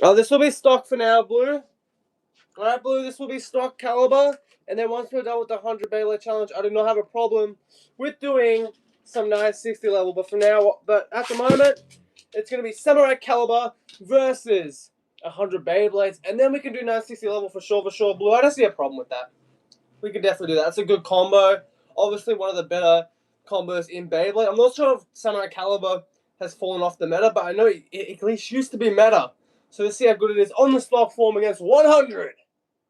Oh, this will be stock for now, Blue. Alright, Blue, this will be stock caliber. And then once we're done with the 100 Beyblade challenge, I do not have a problem with doing some 960 level. But at the moment, it's going to be Samurai Caliber versus 100 Beyblades. And then we can do 960 level for sure, Blue. I don't see a problem with that. We can definitely do that. That's a good combo. Obviously, one of the better combos in Beyblade. I'm not sure if Samurai Caliber has fallen off the meta, but I know it at least used to be meta. So let's see how good it is on the stock form against 100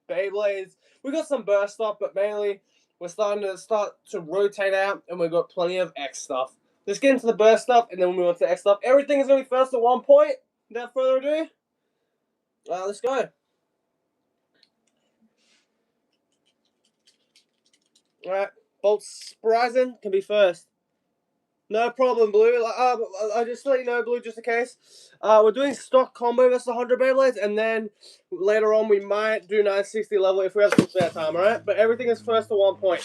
Beyblades. We got some burst stuff, but mainly we're starting to rotate out, and we've got plenty of X stuff. Let's get into the burst stuff, and then we'll move on to X stuff. Everything is going to be first at 1 point. Without further ado, let's go. Alright, Bolt Spryzen can be first. No problem, Blue. I just let you know, Blue, just in case. We're doing stock combo versus 100 Beyblades, and then later on we might do 960 level if we have some spare time, alright? But everything is first to 1 point.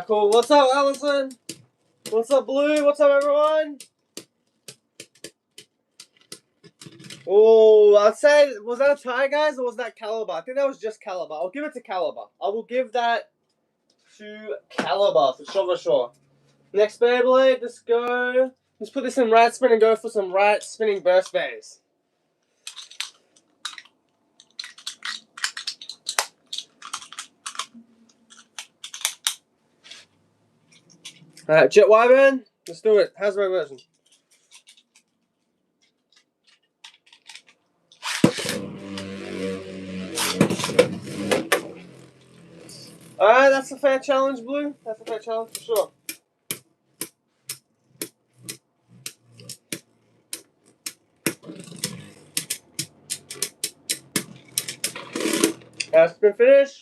Cool. What's up, Allison? What's up, Blue? What's up, everyone? Oh, I'd say, was that a tie, guys, or was that Caliber? I think that was just Caliber. I'll give it to Caliber. I will give that to Caliber for sure. Next Beyblade, let's go. Let's put this in right spin and go for some right spinning burst phase. Alright, Jet Wyvern, let's do it. Hasbro version. Alright, that's a fair challenge, Blue. That's a fair challenge for sure. Spin finish.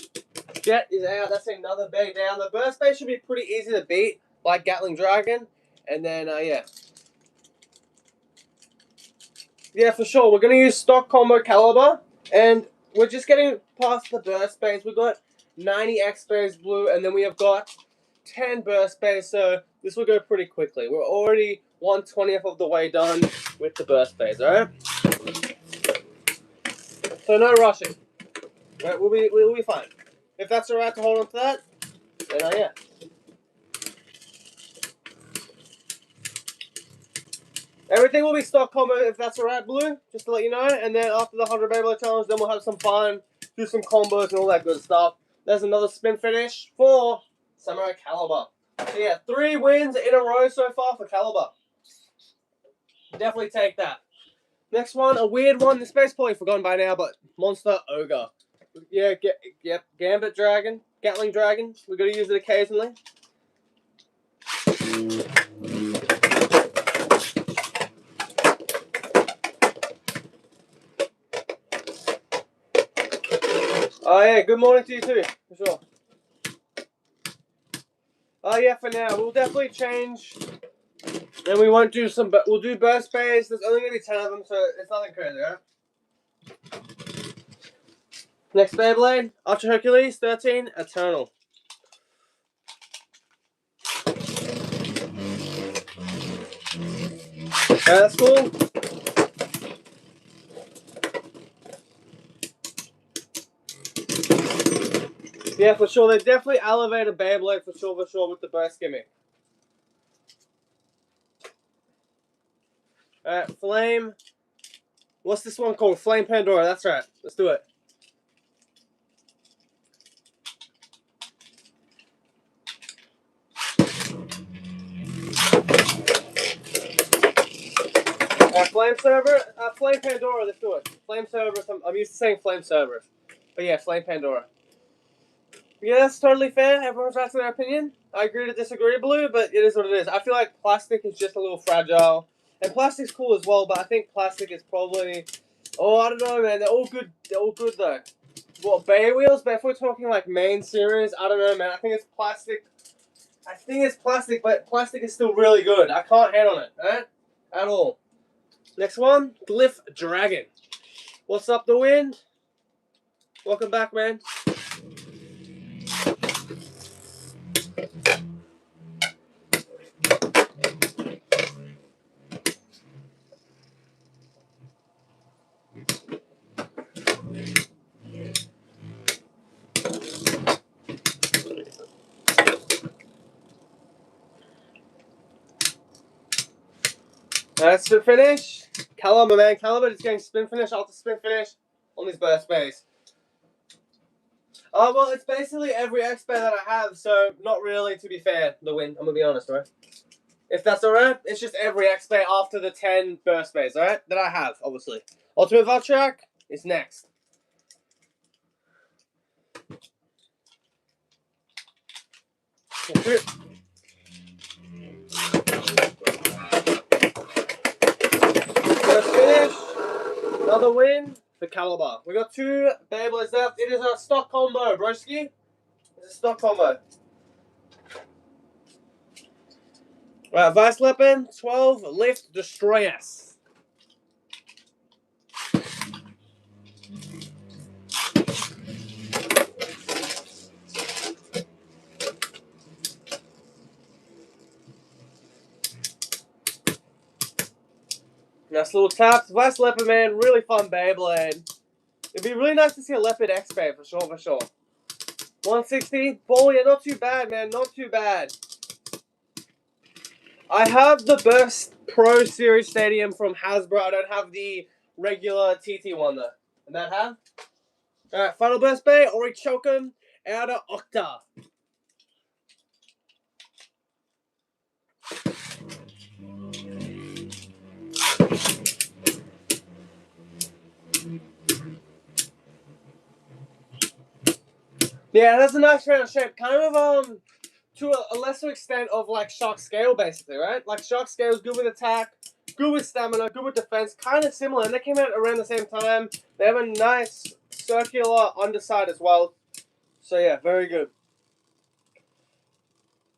Jet is out. That's another bag down. The burst phase should be pretty easy to beat, like Gatling Dragon. And then, yeah. Yeah, for sure. We're going to use stock combo Caliber. And we're just getting past the burst phase. We've got 90 X phase, Blue. And then we have got 10 burst phase. So this will go pretty quickly. We're already 1/20th of the way done with the burst phase, alright? So no rushing. Right, we'll be fine. If that's alright to hold on to that, then yeah. Everything will be stock combo if that's alright, Blue, just to let you know. And then after the 100 Beyblade challenge, then we'll have some fun, do some combos and all that good stuff. There's another spin finish for Samurai Caliber. So yeah, 3 wins in a row so far for Caliber. Definitely take that. Next one, a weird one. This space probably forgotten by now, but Monster Ogre. Yeah, yep, Gambit Dragon, Gatling Dragon. We got to use it occasionally. Oh yeah, good morning to you too, for sure. Oh yeah, for now we'll definitely change, and we won't do some. We'll do burst phase. There's only gonna be 10 of them, so it's nothing crazy, right? Next Beyblade, Ultra Hercules 13 Eternal. Yeah, that's cool. Yeah, for sure. They definitely elevated Beyblade for sure with the burst gimmick. Alright, Flame. What's this one called? Flame Pandora. That's right. Let's do it. Flame Server. Flame Pandora. Let's do it. Flame Server. I'm used to saying Flame Server. But yeah, Flame Pandora. Yeah, that's totally fair. Everyone's right to their opinion. I agree to disagree, Blue, but it is what it is. I feel like plastic is just a little fragile. And plastic's cool as well, but I think plastic is probably... Oh, I don't know, man. They're all good. They're all good, though. What, Bay Wheels? But if we're talking, like, main series, I don't know, man. I think it's plastic. I think it's plastic, but plastic is still really good. I can't hate on it, right? At all. Next one, Glyph Dragon. What's up, The Wind? Welcome back, man. Spin finish. Caliber, man. Caliber is getting spin finish after spin finish on his burst base. Oh, well, it's basically every XP that I have, so not really, to be fair, the win. I'm going to be honest, right? If that's alright, it's just every XP after the 10 burst base, alright? That I have, obviously. Ultimate Valtrak is next. That's it. First finish. Another win for Caliber. We got 2 Beyblades left. It is a stock combo, broski. It's a stock combo. Right, Vice Weapon, 12, Lift, Destroy Us. Nice little taps. Vice Leopard, man, really fun Beyblade. It'd be really nice to see a Leopard X-Bay for sure, for sure. 160, ball, yeah, not too bad, man, not too bad. I have the Burst Pro Series Stadium from Hasbro. I don't have the regular TT one though. And that have? Alright, Final Burst Bay, Ori Chokum, Outer Octa. Yeah, that's a nice round shape. Kind of to a lesser extent of like Shark Scale basically, right? Like Shark Scale is good with attack, good with stamina, good with defense, kind of similar, and they came out around the same time. They have a nice circular underside as well. So yeah, very good.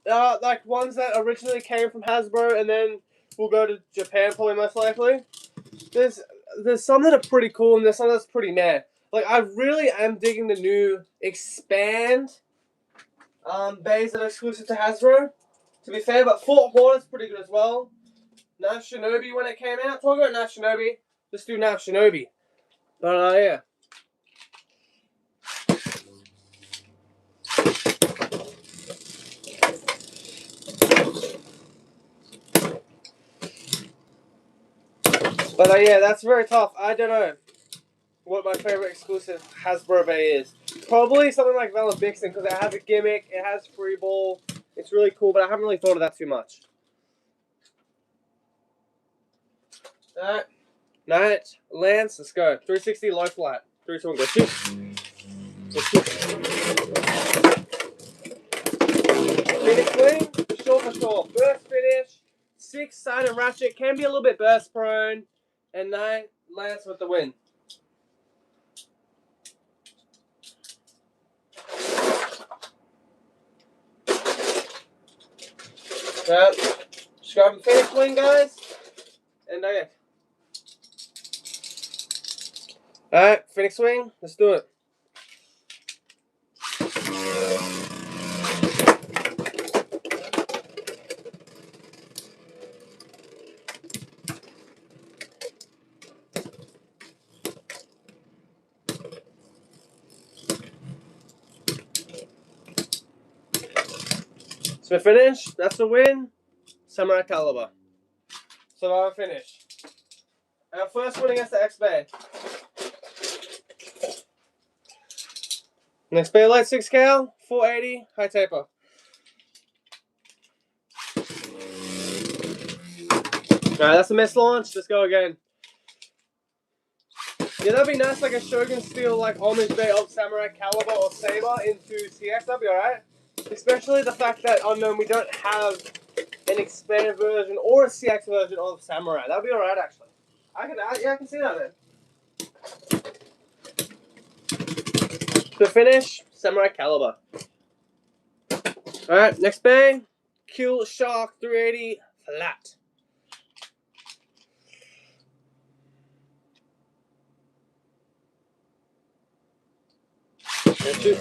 Like ones that originally came from Hasbro and then will go to Japan probably most likely. There's some that are pretty cool and there's some that's pretty meh. Like I really am digging the new Expand bays that are exclusive to Hasbro. To be fair, but Fort Hornet's pretty good as well. Nav Shinobi when it came out. Talk about Nav Shinobi. Let's do Nav Shinobi. But yeah. But yeah, that's very tough. I don't know what my favorite exclusive Hasbro bay is. Probably something like Valor Vixen because it has a gimmick, it has free ball. It's really cool, but I haven't really thought of that too much. Alright. Knight, Lance, let's go. 360 low flat. 3, 2, 1, go. Shoot. Phoenix Wing, for sure, for sure. Burst finish, 6-sided ratchet, can be a little bit burst prone, and Knight, Lance with the win. Just grab the Phoenix Wing, guys, and yeah. Alright, Phoenix Wing, let's do it. So finish, that's the win. Samurai Caliber. Survivor finish. Our first win against the X-Bay. Next Bay Light 6 cal, 480, high taper. Alright, that's a miss launch. Let's go again. Yeah, that'd be nice, like a Shogun steel, like homage bay of Samurai Caliber or Saber into CX. That'd be alright. Especially the fact that unknown we don't have an expanded version or a CX version of Samurai. That'd be alright actually. I can see that then. To finish, Samurai Caliber. Alright, next bay. Kill Shark 380 flat. Let's shoot.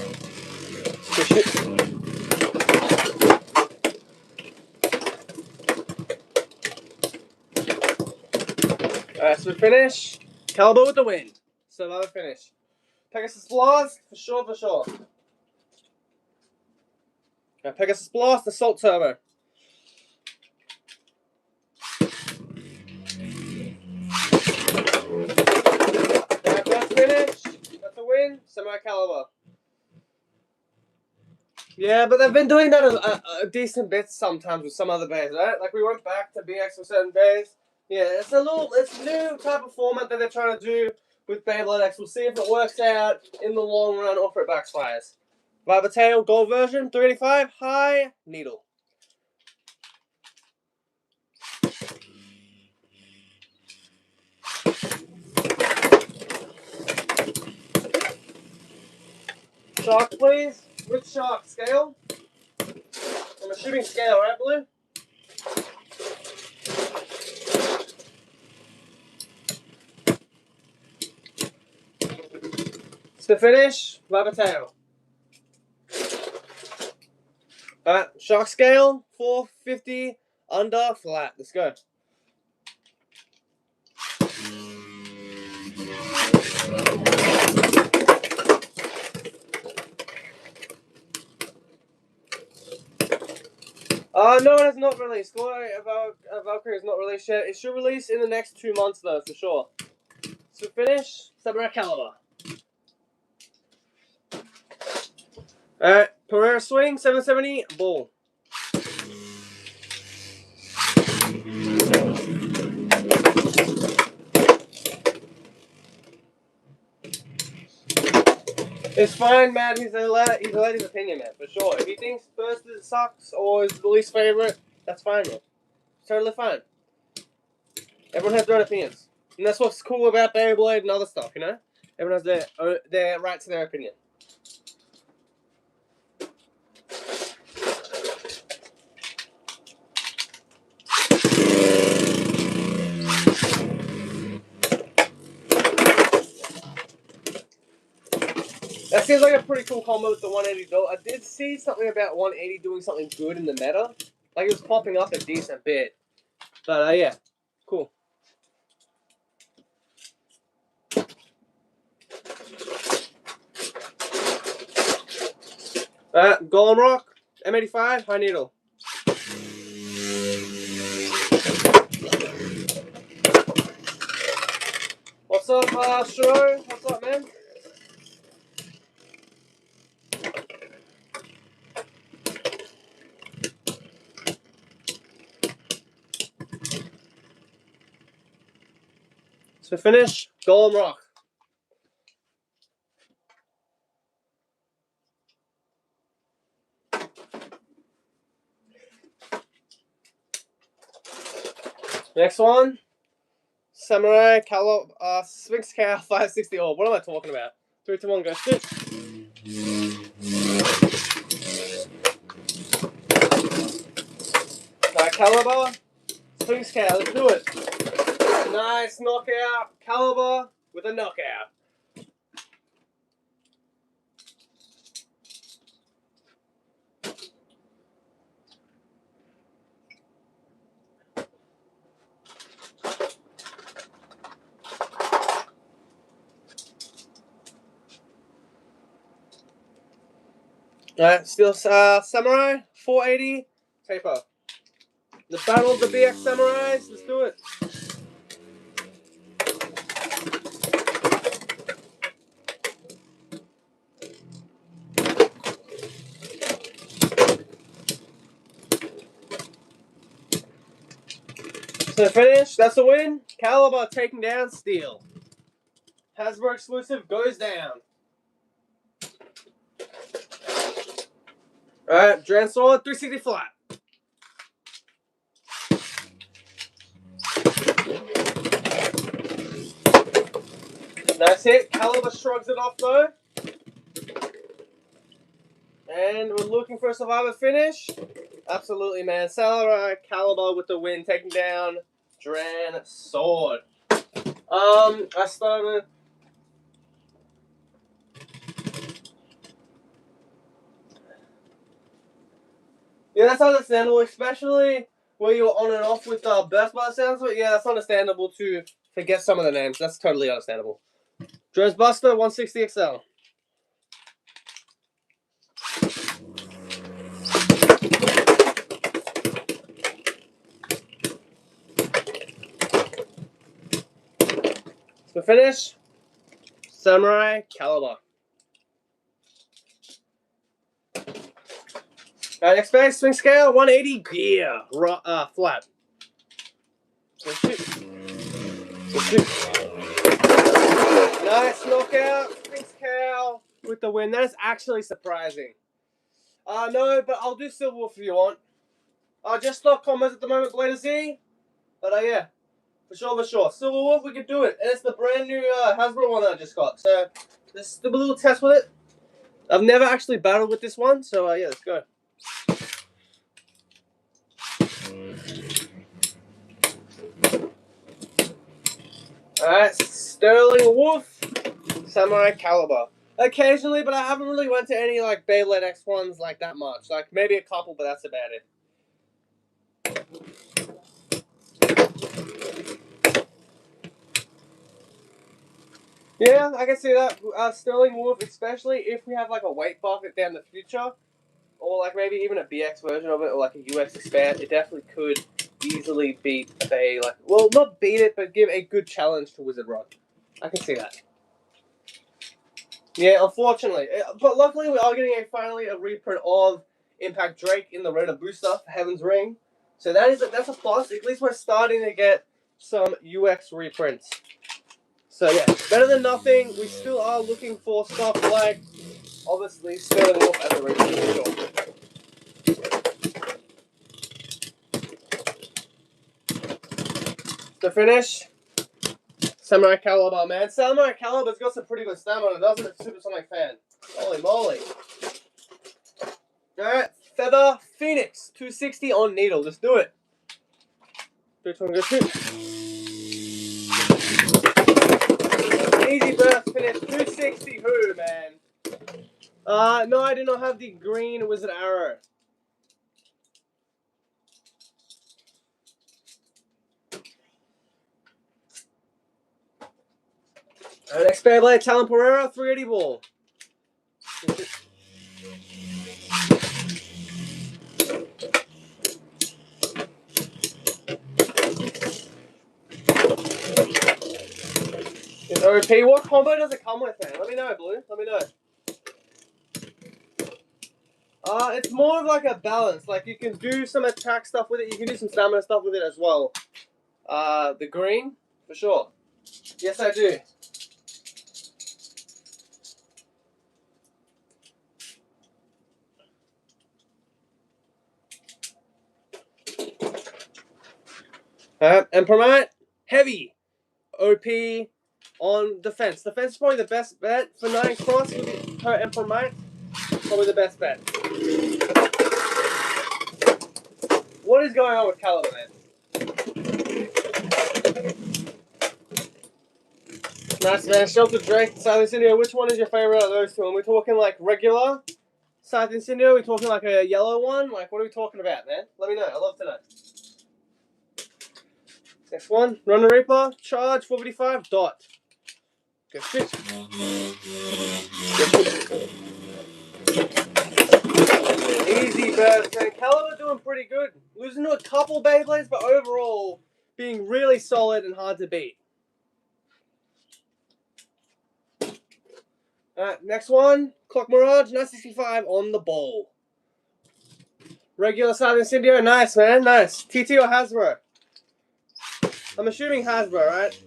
Alright, so finish. Caliber with the win. Survivor finish. Pegasus Blast, for sure, for sure. Pegasus Blast, Assault Turbo. win. Samurai Caliber. Yeah, but they've been doing that a decent bit sometimes with some other bays, right? Like we went back to BX with certain bays. Yeah, it's a new type of format that they're trying to do with Beyblade X. We'll see if it works out in the long run or if it backfires. Viper Tail Gold version, 385, high needle. Shark, please. Which shark? Scale? I'm assuming scale, right, Blue? To finish, Viper Tail. Alright, shark scale, 450, under, flat. Let's go. No, it has not released. Glory Valkyrie is not released yet. It should release in the next 2 months, though, for sure. So finish, Samurai Caliber. Alright, Pereira Swing, 770, ball. It's fine, man. He's allowed his opinion, man, for sure. If he thinks first it sucks or is the least favorite, that's fine, man. It's totally fine. Everyone has their own opinions. And that's what's cool about Beyblade and other stuff, you know? Everyone has their right to their opinion. That seems like a pretty cool combo with the 180 though. I did see something about 180 doing something good in the meta. Like it was popping up a decent bit. But yeah, cool. Golem Rock, M85, high needle. What's up, Shiro? What's up, man? So finish, Golem Rock. Next one, Samurai Caliber, Sphinx Cow 560. Oh, what am I talking about? 3, 2, 1, go. Sit. Caliber, Sphinx Cow, let's do it. Nice knockout, Caliber with a knockout. Alright, still Samurai, 480, taper. The Battle of the BX Samurais, let's do it. So finish, that's a win. Caliber taking down Steel. Hasbro exclusive goes down. Alright, Dran Sword, 360 flat. Nice hit. Caliber shrugs it off though. And we're looking for a survivor finish. Absolutely, man. Samurai Caliber with the win, taking down Dran Sword. I started. Yeah, that's understandable, especially where you were on and off with Burst by the sounds of it. Yeah, that's understandable to forget some of the names. That's totally understandable. Drones Buster, 160 XL. So finish, Samurai Caliber. Alright, next bag, swing scale, 180 gear, flat. Go shoot. Go shoot. Nice knockout, swing scale with the win. That is actually surprising. No, but I'll do Silver Wolf if you want. Just stock combos at the moment, Blade Z. But yeah, for sure. Silver Wolf, we can do it. And it's the brand new Hasbro one that I just got. So let's do a little test with it. I've never actually battled with this one, so yeah, let's go. Alright, Sterling Wolf, Samurai Calibur. Occasionally, but I haven't really went to any like Beyblade X ones like that much. Like maybe a couple, but that's about it. Yeah, I can see that. Sterling Wolf, especially if we have like a weight bucket down the future, or like maybe even a BX version of it, or like a UX expand, it definitely could easily beat a well, not beat it, but give a good challenge to Wizard Rod. I can see that. Yeah, unfortunately, but luckily we are getting finally a reprint of Impact Drake in the Raider booster for Heaven's Ring, so that's a plus. At least we're starting to get some UX reprints. So yeah, better than nothing. We still are looking for stuff like, obviously, Sterling Wolf as a reprint for sure. To finish, Samurai Calibur, man. Samurai Calibur's got some pretty good stamina, doesn't it? Supersonic fan. Holy moly. Alright, Feather Phoenix, 260 on needle. Let's do it. 3, 2, 1, go shoot. Easy burst finish, 260 who, man? No, I do not have the green Wizard Arrow. Next Beyblade, Talon Pereira, 380 ball. It's OP. What combo does it come with, man? Let me know, Blue. Let me know. It's more of like a balance. Like you can do some attack stuff with it. You can do some stamina stuff with it as well. The green, for sure. Yes, I do. Emperor heavy. OP on defense. Defense is probably the best bet for 9 cross with her Emperor Might. Probably the best bet. What is going on with Calibur, man? Nice, man. Shelter Drake, Silent Incendio. Which one is your favorite of those two? Are we talking like regular Silent Incendio? Are we talking like a yellow one? Like, what are we talking about, man? Let me know. I'd love to know. Next one, Runner Reaper, charge, 455, dot. Go shoot. Easy burst, man. Calibur doing pretty good. Losing to a couple Beyblades, but overall being really solid and hard to beat. Alright, next one, Clock Mirage, 965 on the ball. Regular Silent Incendio, nice, man, nice. TT or Hasbro? I'm assuming Hasbro, right?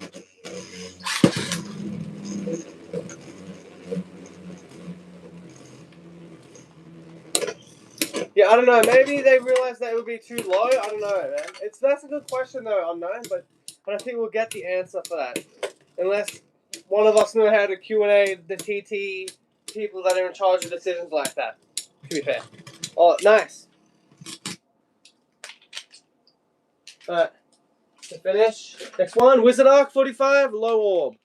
Yeah, I don't know. Maybe they realized that it would be too low. I don't know, man. That's a good question though, unknown, but I think we'll get the answer for that, unless one of us know how to Q&A the TT people that are in charge of decisions like that. To be fair. Oh, nice. Alright. To finish. Next one, Wizard Arc 45, low orb.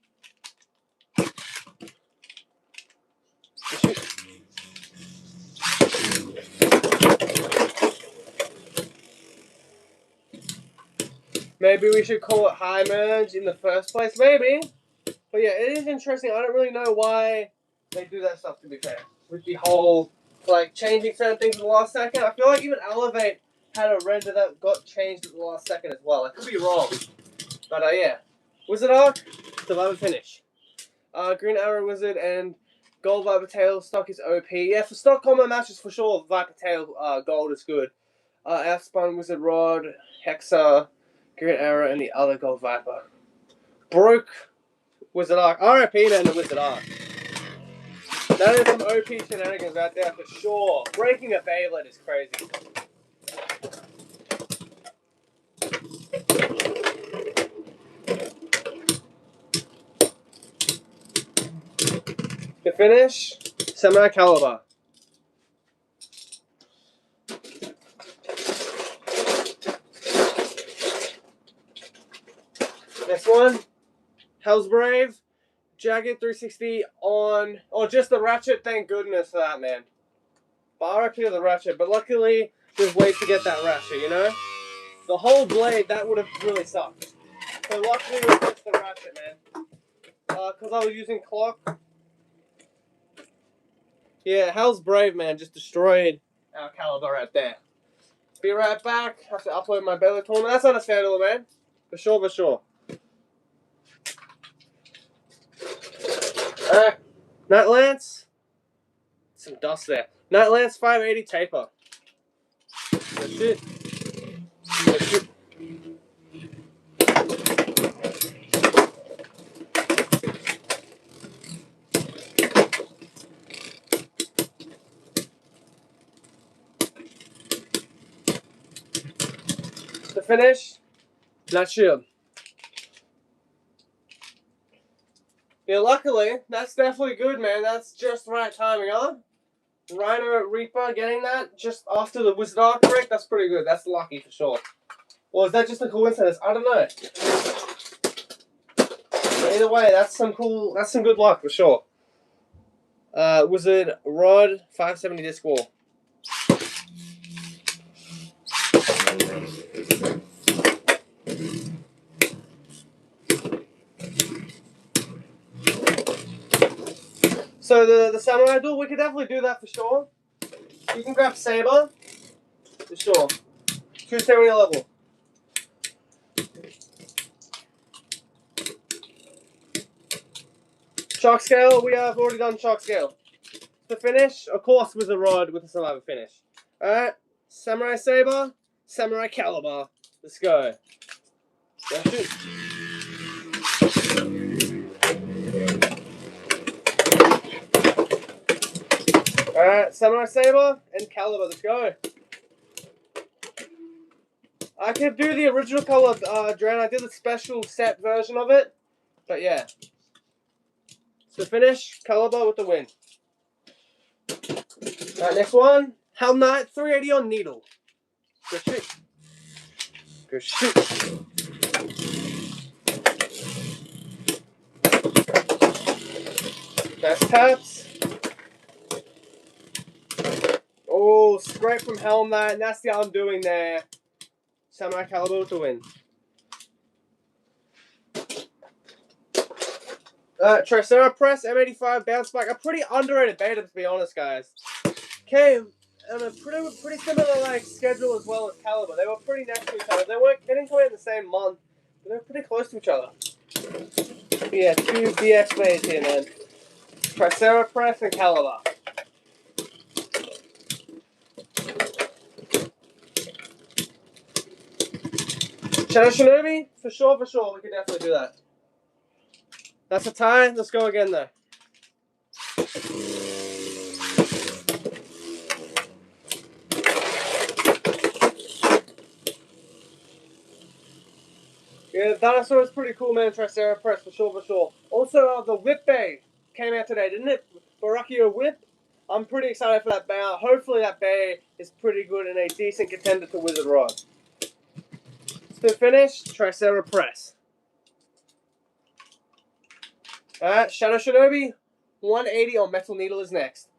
Maybe we should call it high merge in the first place, maybe. But yeah, it is interesting. I don't really know why they do that stuff, to be fair. With the whole, like, changing certain things at the last second. I feel like even Elevate had a render that got changed at the last second as well. I could be wrong. But yeah. Wizard Arc, survival finish. Green Arrow Wizard and Gold Viper Tail stock is OP. Yeah, for stock combo matches for sure, Viper Tail gold is good. Outspun Wizard Rod, Hexa, Grid Arrow, and the other Gold Viper. Broke Wizard Arc. RIP man, the Wizard Arc. That is some OP shenanigans right there for sure. Breaking a Beyblade is crazy. To finish, Samurai Caliber. Next one, Hell's Brave, Jagged 360 on, just the ratchet, thank goodness for that, man. But RIP to the ratchet, but luckily, there's ways to get that ratchet, you know? The whole blade, that would have really sucked. So luckily, it was just the ratchet, man. Because I was using clock. Yeah, Hell's Brave, man, just destroyed our Caliber right there. Be right back. Have to upload my Beyblade tournament. That's understandable, man. For sure, for sure. Alright, Night Lance. Some dust there. Night Lance 580 taper. Good shit. Good shit. To finish, Nut Shield. Yeah, luckily, that's definitely good, man. That's just the right timing, huh? Rhino Reaper getting that just after the Wizard Arc break, that's pretty good. That's lucky for sure. Or is that just a coincidence? I don't know. But either way, that's some good luck for sure. Wizard Rod 570 disc wall. So the Samurai duel, we could definitely do that for sure. You can grab Saber, for sure. 270 level. Shark Scale, we have already done Shark Scale. The finish, of course, with a rod with a survivor finish. Alright, Samurai Saber, Samurai Caliber. Let's go. Yeah, shoot. Alright, Samurai Saber and Caliber, let's go. I could do the original color Dren. I did the special set version of it. But yeah. So finish, Caliber with the win. Alright, next one. Hell Knight 380 on Needle. Good shoot. Good shoot. Nice taps. Oh, scrape from Helm Knight, and that's the undoing there. Samurai Caliber with the win. Tricera Press, M85, Bounce Spike. A pretty underrated beta, to be honest, guys. Okay, and a pretty similar like schedule as well as Caliber. They were pretty next to each other. They weren't getting to it in the same month, but they were pretty close to each other. But yeah, two BX bays here, man. Tricera Press and Caliber. Shadow Shinobi? For sure, we can definitely do that. That's a tie. Let's go again, though. Yeah, the dinosaur is pretty cool, man. Tricera Press, for sure. Also, the Whip Bay came out today, didn't it? Barakio Whip. I'm pretty excited for that bay. Hopefully that bay is pretty good and a decent contender to Wizard Rod. To finish, Tricera Press. Alright, Shadow Shinobi, 180 on Metal Needle is next.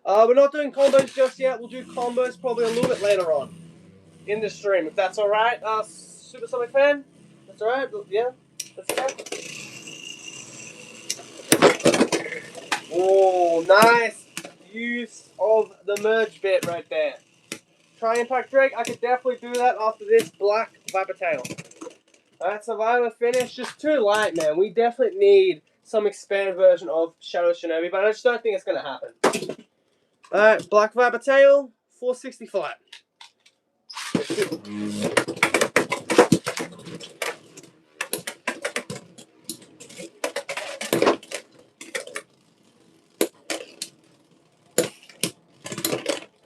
We're not doing combos just yet. We'll do combos probably a little bit later on in the stream, if that's alright. Supersonic Fan? That's alright? Yeah? That's okay? Oh, nice use of the merge bit right there. Tri-Impact Drake, I could definitely do that after this Black Viper Tail. Alright, Survivor finish, just too light, man. We definitely need some expanded version of Shadow Shinobi, but I just don't think it's going to happen. Alright, Black Viper Tail, 460 flat.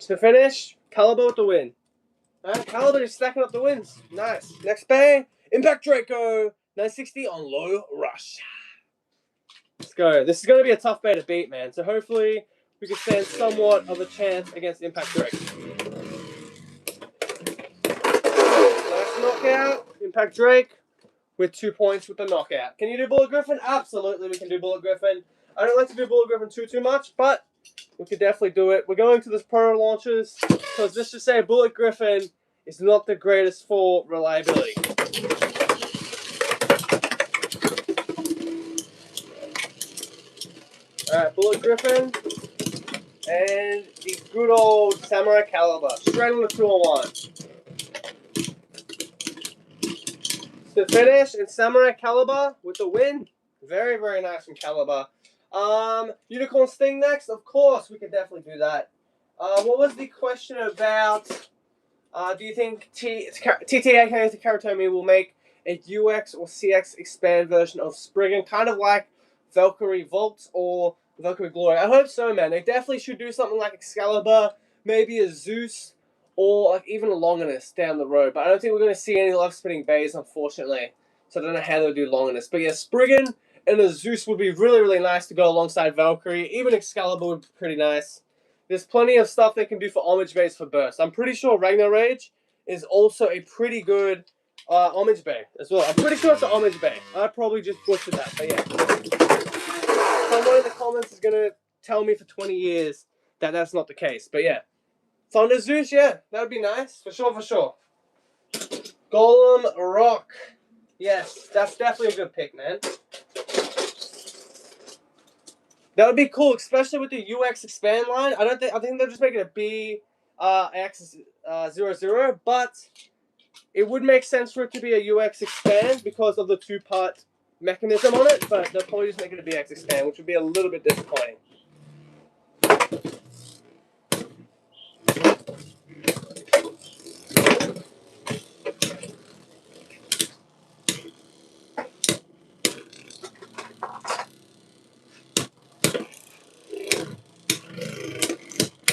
To finish, CALIBUR with the win. Alright, CALIBUR is stacking up the wins. Nice. Next bang, Impact Draco, 960 on low rush. Let's go. This is going to be a tough bay to beat, man. So hopefully we can stand somewhat of a chance against Impact Drake. Nice knockout. Impact Drake with 2 points with the knockout. Can you do Bullet Griffin? Absolutely, we can do Bullet Griffin. I don't like to do Bullet Griffin too much, but we could definitely do it. We're going to this pro launches because let's just say Bullet Griffin is not the greatest for reliability. Alright, Bullet Griffin and the good old Samurai CALIBUR. Straight on the 2-on-1. To finish, and Samurai CALIBUR with the win. Very, very nice from CALIBUR. Unicorn Sting next? Of course, we could definitely do that. What was the question about, do you think TTAK Karatomi will make a UX or CX expand version of Spriggan, kind of like Valkyrie Vault or Valkyrie Glory? I hope so, man. They definitely should do something like Excalibur, maybe a Zeus, or like even a Longinus down the road. But I don't think we're going to see any love spinning bays, unfortunately. So I don't know how they'll do Longinus. But yeah, Spriggan and a Zeus would be really, really nice to go alongside Valkyrie. Even Excalibur would be pretty nice. There's plenty of stuff they can do for homage bays for burst. I'm pretty sure Ragnar Rage is also a pretty good homage bay as well. I'm pretty sure it's an homage bay. I probably just butchered that, but yeah. Someone in the comments is going to tell me for 20 years that that's not the case. But yeah. Thunder Zeus, yeah, that would be nice. For sure, for sure. Golem Rock. Yes, that's definitely a good pick, man. That would be cool, especially with the UX expand line. I think they'll just make it a BX00, but it would make sense for it to be a UX expand because of the 2-part mechanism on it, but they'll probably just make it a BX expand, which would be a little bit disappointing.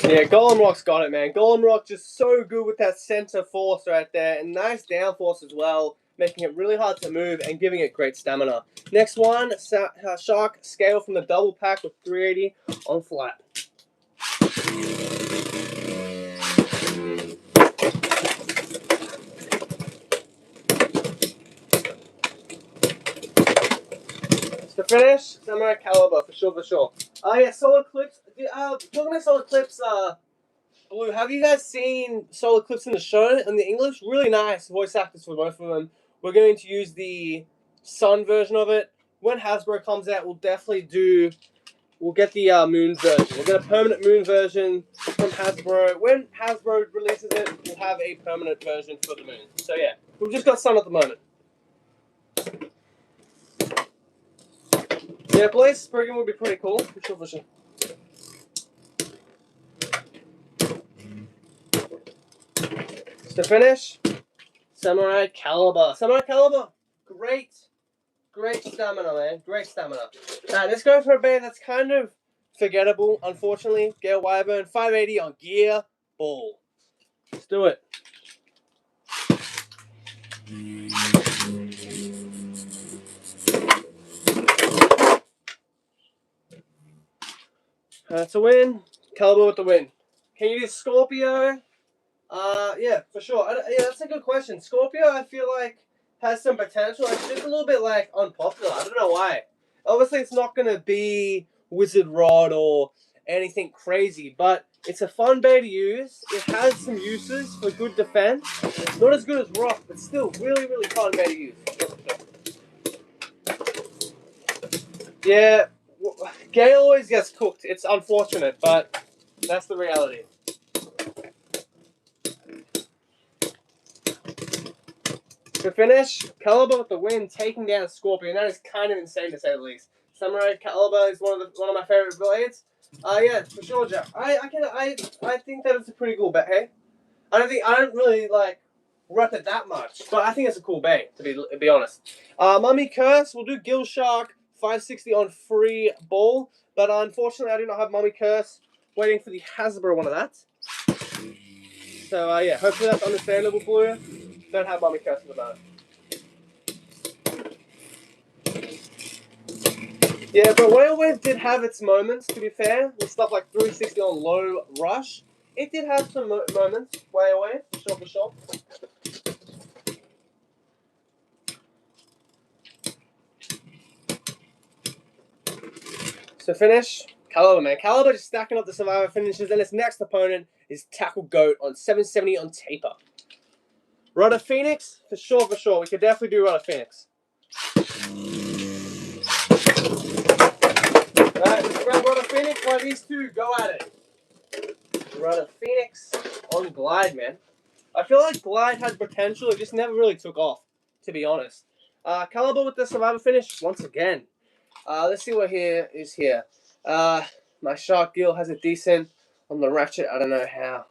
Yeah, Golem Rock's got it, man. Golem Rock just so good with that center force right there, and nice downforce as well, making it really hard to move and giving it great stamina. Next one, Shark Scale from the double pack with 380 on flat. To finish, Samurai CALIBUR for sure, for sure. Yeah, Solar Clips. Talking about Solar Clips, Blue, have you guys seen Solar Clips in the show in the English? Really nice voice actors for both of them. We're going to use the Sun version of it. When Hasbro comes out, we'll get the Moon version. We'll get a permanent Moon version from Hasbro. When Hasbro releases it, we'll have a permanent version for the Moon. So yeah, we've just got Sun at the moment. Yeah, Blaze Spriggan would be pretty cool. For sure, for sure. To finish, Samurai CALIBUR. Samurai CALIBUR, great stamina, man. Great stamina. Now, let's go for a band that's kind of forgettable, unfortunately. Gale Wyvern, 580 on Gear Ball. Let's do it. That's a win. CALIBUR with the win. Can you do Scorpio? Yeah, for sure. Yeah, that's a good question. Scorpio, I feel like, has some potential. It's just a little bit, like, unpopular. I don't know why. Obviously, it's not going to be Wizard Rod or anything crazy, but it's a fun bay to use. It has some uses for good defense. It's not as good as Rock, but still really, really fun bay to use. Yeah, Gale always gets cooked. It's unfortunate, but that's the reality. To finish, CALIBUR with the win, taking down Scorpion. That is kind of insane to say the least. Samurai Caliber is one of my favorite blades. Yeah, for sure, Jack. I think that it's a pretty cool bet. Hey, I don't really like rep it that much, but I think it's a cool bait to be honest. Mummy Curse, we'll do Gill Shark 560 on free ball, but unfortunately I do not have Mummy Curse. Waiting for the Hasbro one of that. So yeah, hopefully that's understandable for you. Don't have Mummy Curse at the moment. Yeah, but Whale Wave did have its moments, to be fair, with stuff like 360 on low rush. It did have some moments, Whale Wave, for sure. So finish, Caliber, man. Caliber just stacking up the Survivor finishes, and its next opponent is Tackle Goat on 770 on taper. Rudder Phoenix, for sure. We could definitely do Rudder Phoenix. Alright, let's grab Rudder Phoenix while these two go at it. Rudder Phoenix on Glide, man. I feel like Glide had potential, it just never really took off, to be honest. Caliber with the Survivor finish, once again. Let's see what here is here. My Shark Gill has a decent on the ratchet, I don't know how.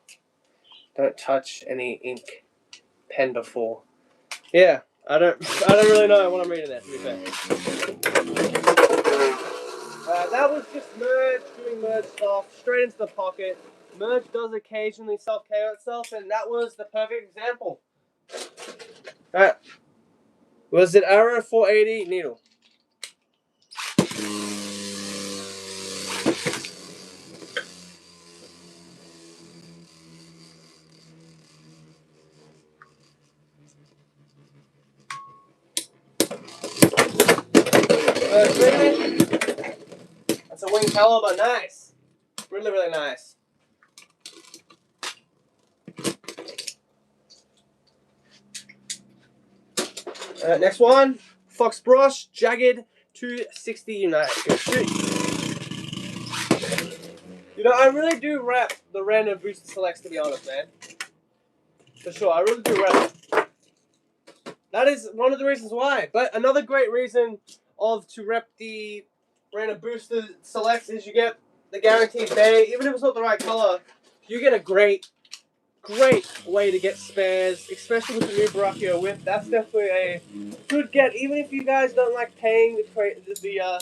Don't touch any ink pen before. Yeah, I don't really know what I'm reading there, to be fair. That was just Merge doing Merge stuff, straight into the pocket. Merge does occasionally self-KO itself, and that was the perfect example. Alright. Was it arrow 480 needle? That's a wing caliber, nice. Really nice. Next one, Fox Brush, Jagged 260 United. You know, I really do rep the random booster selects, to be honest, man. For sure, I really do rep it. That is one of the reasons why. But another great reason to rep the random booster selects is you get the guaranteed bay. Even if it's not the right color, you get a great way to get spares, especially with the new Brachio whip. That's definitely a good get, even if you guys don't like paying the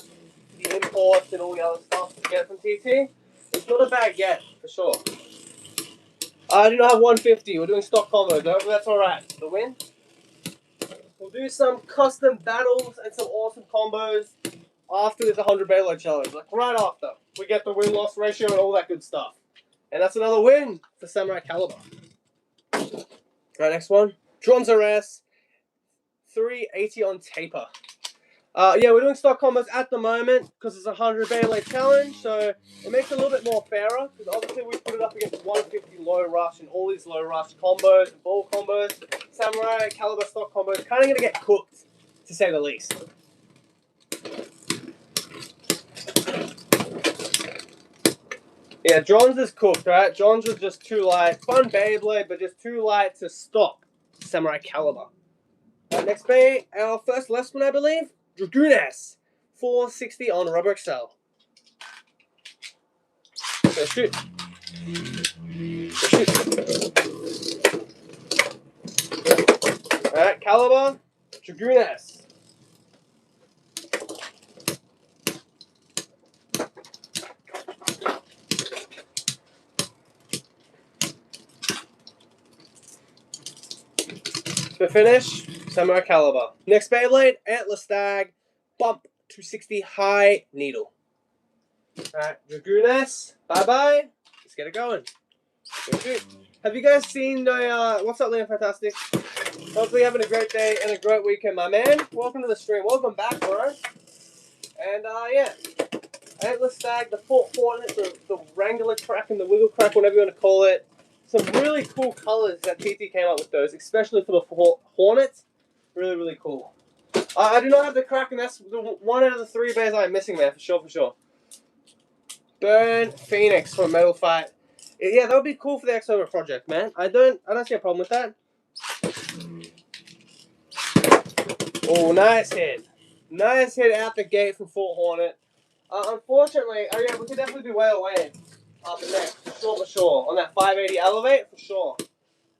imports and all the other stuff to get from TT. It's not a bad get, for sure. I do not have 150. We're doing stock combos. Hopefully that's alright. The win. We'll do some custom battles and some awesome combos after this 100 Beyblade challenge. Like right after. We get the win-loss ratio and all that good stuff. And that's another win for Samurai Caliber. Alright, next one. Dronzares 380 on taper. Yeah, we're doing stock combos at the moment because it's a 100 Beyblade challenge, so it makes it a little bit more fairer because obviously we put it up against 150 low rush and all these low rush combos and ball combos. Samurai Caliber stock combos kind of going to get cooked, to say the least. Yeah, Johns is cooked, right? Johns was just too light. Fun Beyblade, but just too light to stop Samurai Caliber. Next bay, our first left one, I believe. Dragoon-S 460 on Rubber Excel. So shoot. Alright, Caliber, Dragoon-S. The finish, Samurai Caliber. Next Beyblade, Antler Stag, Bump 260 High Needle. Alright, Dragoon-S, bye-bye. Let's get it going. Have you guys seen the, what's up, Liam Fantastic? Hopefully you're having a great day and a great weekend, my man. Welcome to the stream. Welcome back, bro. And, yeah. Antler Stag, the Fort Hornet, the Wrangler crack and the Wiggle crack, whatever you want to call it. Some really cool colors that TT came up with those, especially for the Hornet. Really cool. I do not have the crack, and that's the one out of the 3 bays I'm missing, man, for sure. Burn Phoenix for a metal fight. Yeah, that would be cool for the X-Over project, man. I don't see a problem with that. Oh, nice hit. Nice hit out the gate from Fort Hornet. Unfortunately, oh yeah, we could definitely be way away up in there, for sure. On that 580 elevate, for sure.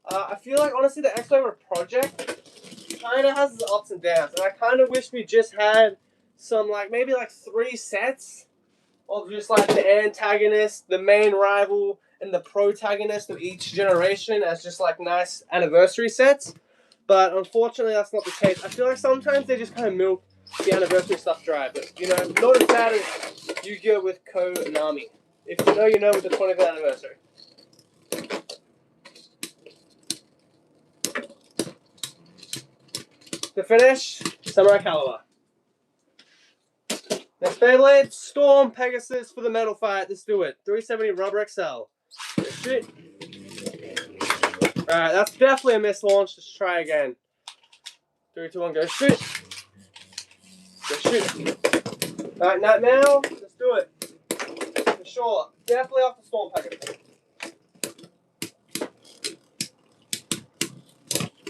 I feel like, honestly, the X-Wave Project kind of has its ups and downs. And I kind of wish we just had some, like, maybe like 3 sets of just like the antagonist, the main rival, and the protagonist of each generation as just like nice anniversary sets. But unfortunately, that's not the case. I feel like sometimes they just kind of milk the anniversary stuff dry. But, you know, not as bad as Yu-Gi-Oh! With Konami. If you know, you know with the 25th anniversary. To finish, Samurai Caliber. Next Beyblade, Storm Pegasus for the metal fight. Let's do it. 370 Rubber XL. Shit. Alright, that's definitely a missed launch. Let's try again. 3, 2, 1, go shoot. Go shoot. Alright, now, let's do it. For sure. Definitely off the Storm Pegasus.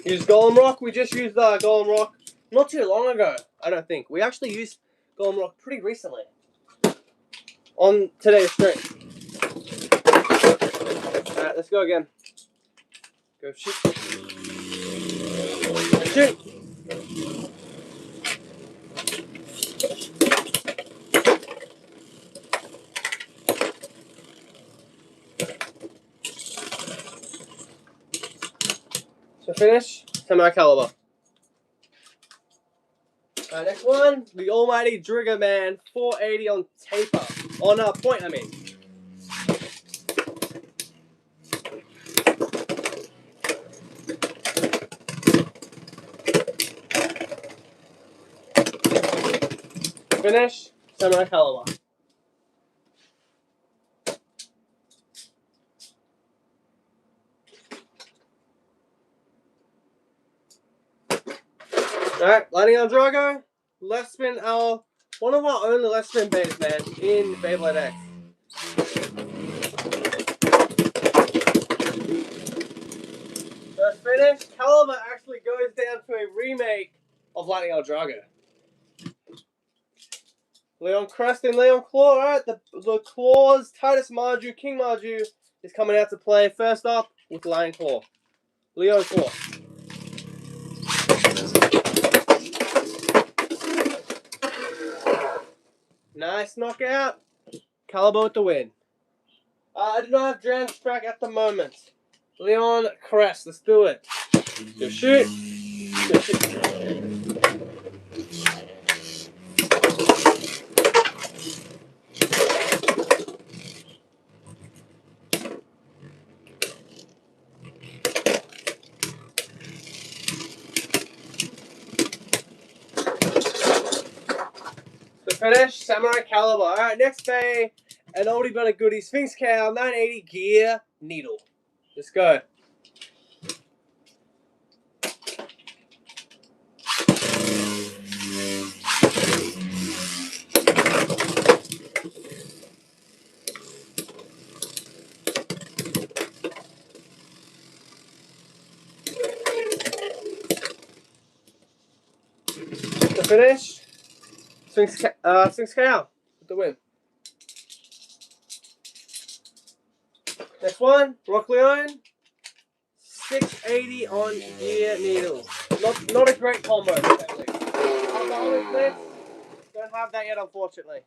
Use Golem Rock. We just used Golem Rock not too long ago, I don't think. We actually used Golem Rock pretty recently on today's stream. Alright, let's go again. Go shoot. Go shoot. So finish, Samurai Caliber. Alright, next one, the almighty Drigger Man, 480 on taper. On point, I mean. Finish, Samurai Caliber. Alright, lighting on Drago. Left spin one of our only left spin bays, man, in Beyblade X. First finish, Caliber actually goes down to a remake of Lightning El Drago. Leon Crest and Leon Claw. Alright, the Claws, Titus Marju, King Marju is coming out to play. First up with Lion Claw. Leon Claw. Nice knockout. Caliber with the win. I do not have Dran's track at the moment. Leon Crest, let's do it. Go shoot. Go shoot. To finish, Samurai Caliber. Alright, next bay, an oldie but a goodie. Sphinx Cow, 980 Gear Needle. Let's go. To finish, Sphinx Cow with the win. Next one, Rock Leon, 680 on Gear Needle. Not a great combo, actually. Don't have that yet, unfortunately.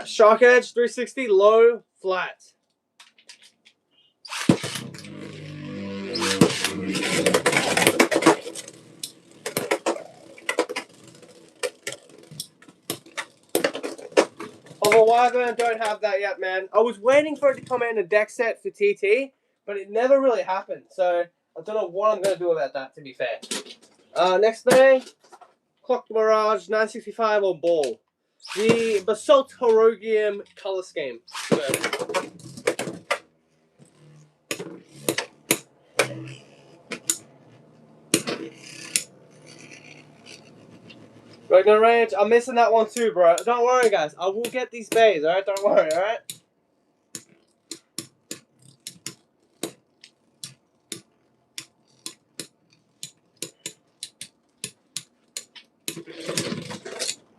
Shark Edge, 360, low, flat. Wyvern, don't have that yet, man. I was waiting for it to come in a deck set for TT, but it never really happened. So I don't know what I'm going to do about that, to be fair. Next thing, Clock Mirage 965 on ball. The Basalt Horogium color scheme. Ragnar Rage, I'm missing that one too, bro. Don't worry, guys. I will get these bays, alright? Don't worry, alright?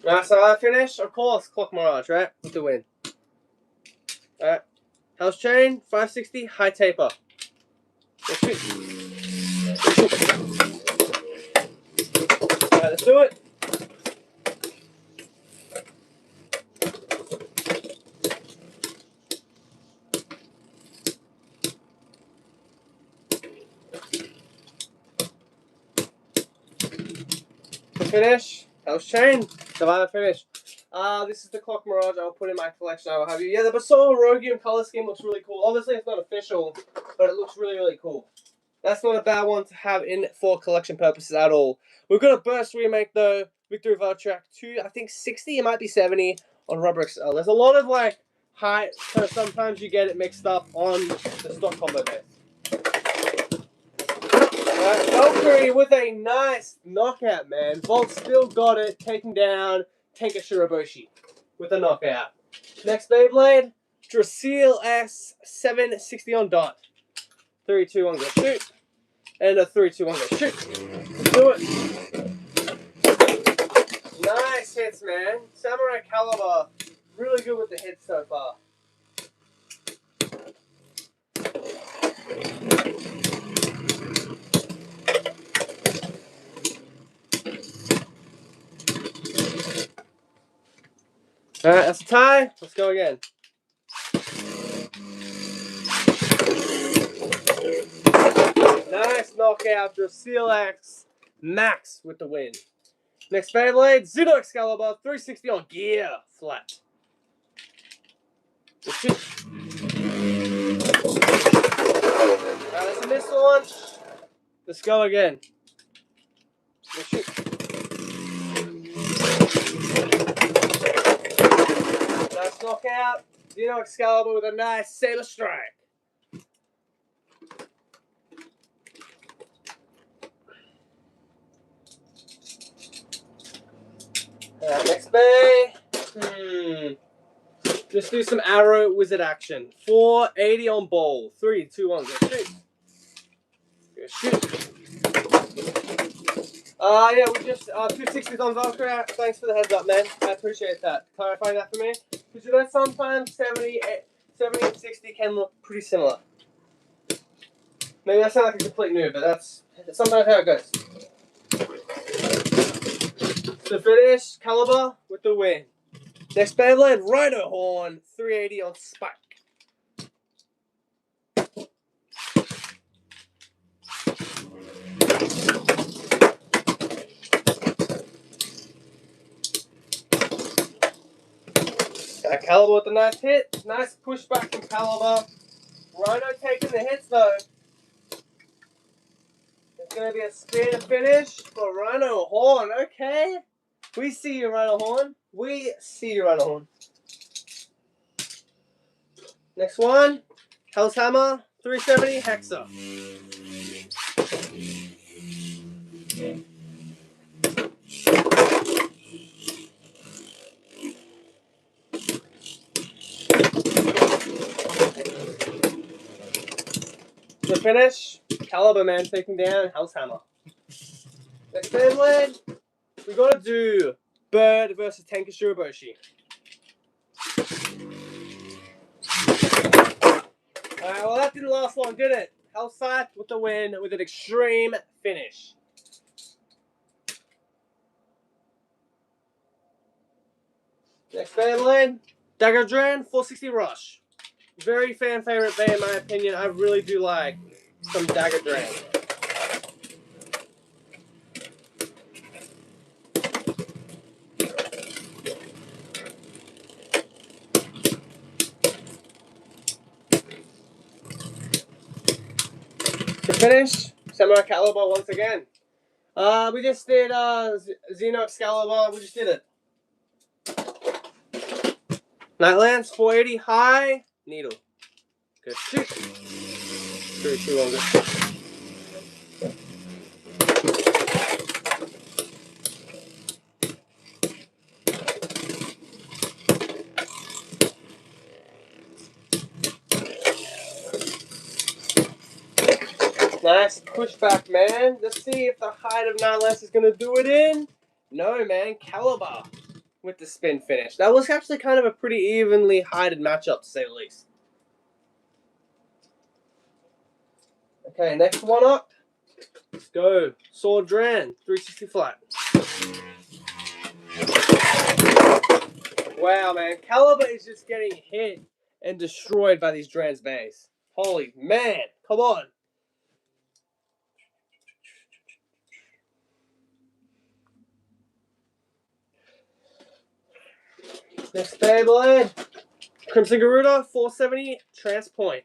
Nice eye finish. Of course, Clock Mirage, right? With the win. Alright. House chain, 560, high taper. Let's shoot. Alright, let's do it. Finish. House chain. Survivor finish. This is the Clock Mirage I'll put in my collection. I will have you. Yeah, the Basol Rogium color scheme looks really cool. Obviously, it's not official, but it looks really, really cool. That's not a bad one to have in for collection purposes at all. We've got a Burst remake though. Victory Track 2, I think 60, it might be 70 on Rubber XL. There's a lot of like height, so sometimes you get it mixed up on the stock combo base. Valkyrie with a nice knockout, man. Volt still got it, taking down Tenka Shiraboshi with a knockout. Next Beyblade, Drasil S 760 on dot. 3, 2, 1, go shoot. And a 3, 2, 1, go shoot. Let's do it. Nice hits, man. Samurai Caliber, really good with the hits so far. Alright, that's a tie. Let's go again. Nice knockout, Drasil X Max with the win. Next Beyblade, Xeno Excalibur, 360 on gear, flat. Alright, that's a missile launch. Let's go again. Let's shoot. Nice knockout. Xeno Excalibur with a nice Saber Strike. Next bay. Just do some arrow wizard action. 480 on ball. 3, 2, 1, go shoot. Go shoot. Yeah, we just 260s on Valkyrie. Thanks for the heads up, man. I appreciate that. Clarifying that for me. Because you know sometimes 70 and 60 can look pretty similar. Maybe I sound like a complete noob, but that's sometimes how it goes. The finish, Caliber with the win. Next Beyblade, Rhino Horn, 380 on Spike. Caliber with a nice hit. Nice pushback from Caliber. Rhino taking the hits though. It's going to be a spear finish for Rhino Horn. Okay. We see you, Rhino Horn. We see you, Rhino Horn. Next one. Hell's Hammer, 370 Hexa. The finish, Caliber Man taking down Hell's Hammer. Next Beyblade, we gotta do Bird versus Tenka Shiraboshi. Alright, well that didn't last long, did it? Hellscythe with the win with an extreme finish. Next Beyblade, Dagger Dran 460 Rush. Very fan favorite bay in my opinion. I really do like some Dagger Dran. To finish, Samurai Caliber once again. We just did Xeno Excalibur. We just did it. Nightlands 480 high needle. Good shoot. 3, 2, 1, good shoot. Nice pushback, man. Let's see if the height of Nightlands is going to do it in. No, man. Caliber with the spin finish. That was actually kind of a pretty evenly heighted matchup, to say the least. Okay, next one up. Let's go. Sword Dran, 360 flat. Wow, man. Caliber is just getting hit and destroyed by these Drans bays. Holy man. Come on. Next Beyblade. Crimson Garuda, 470, Transpoint.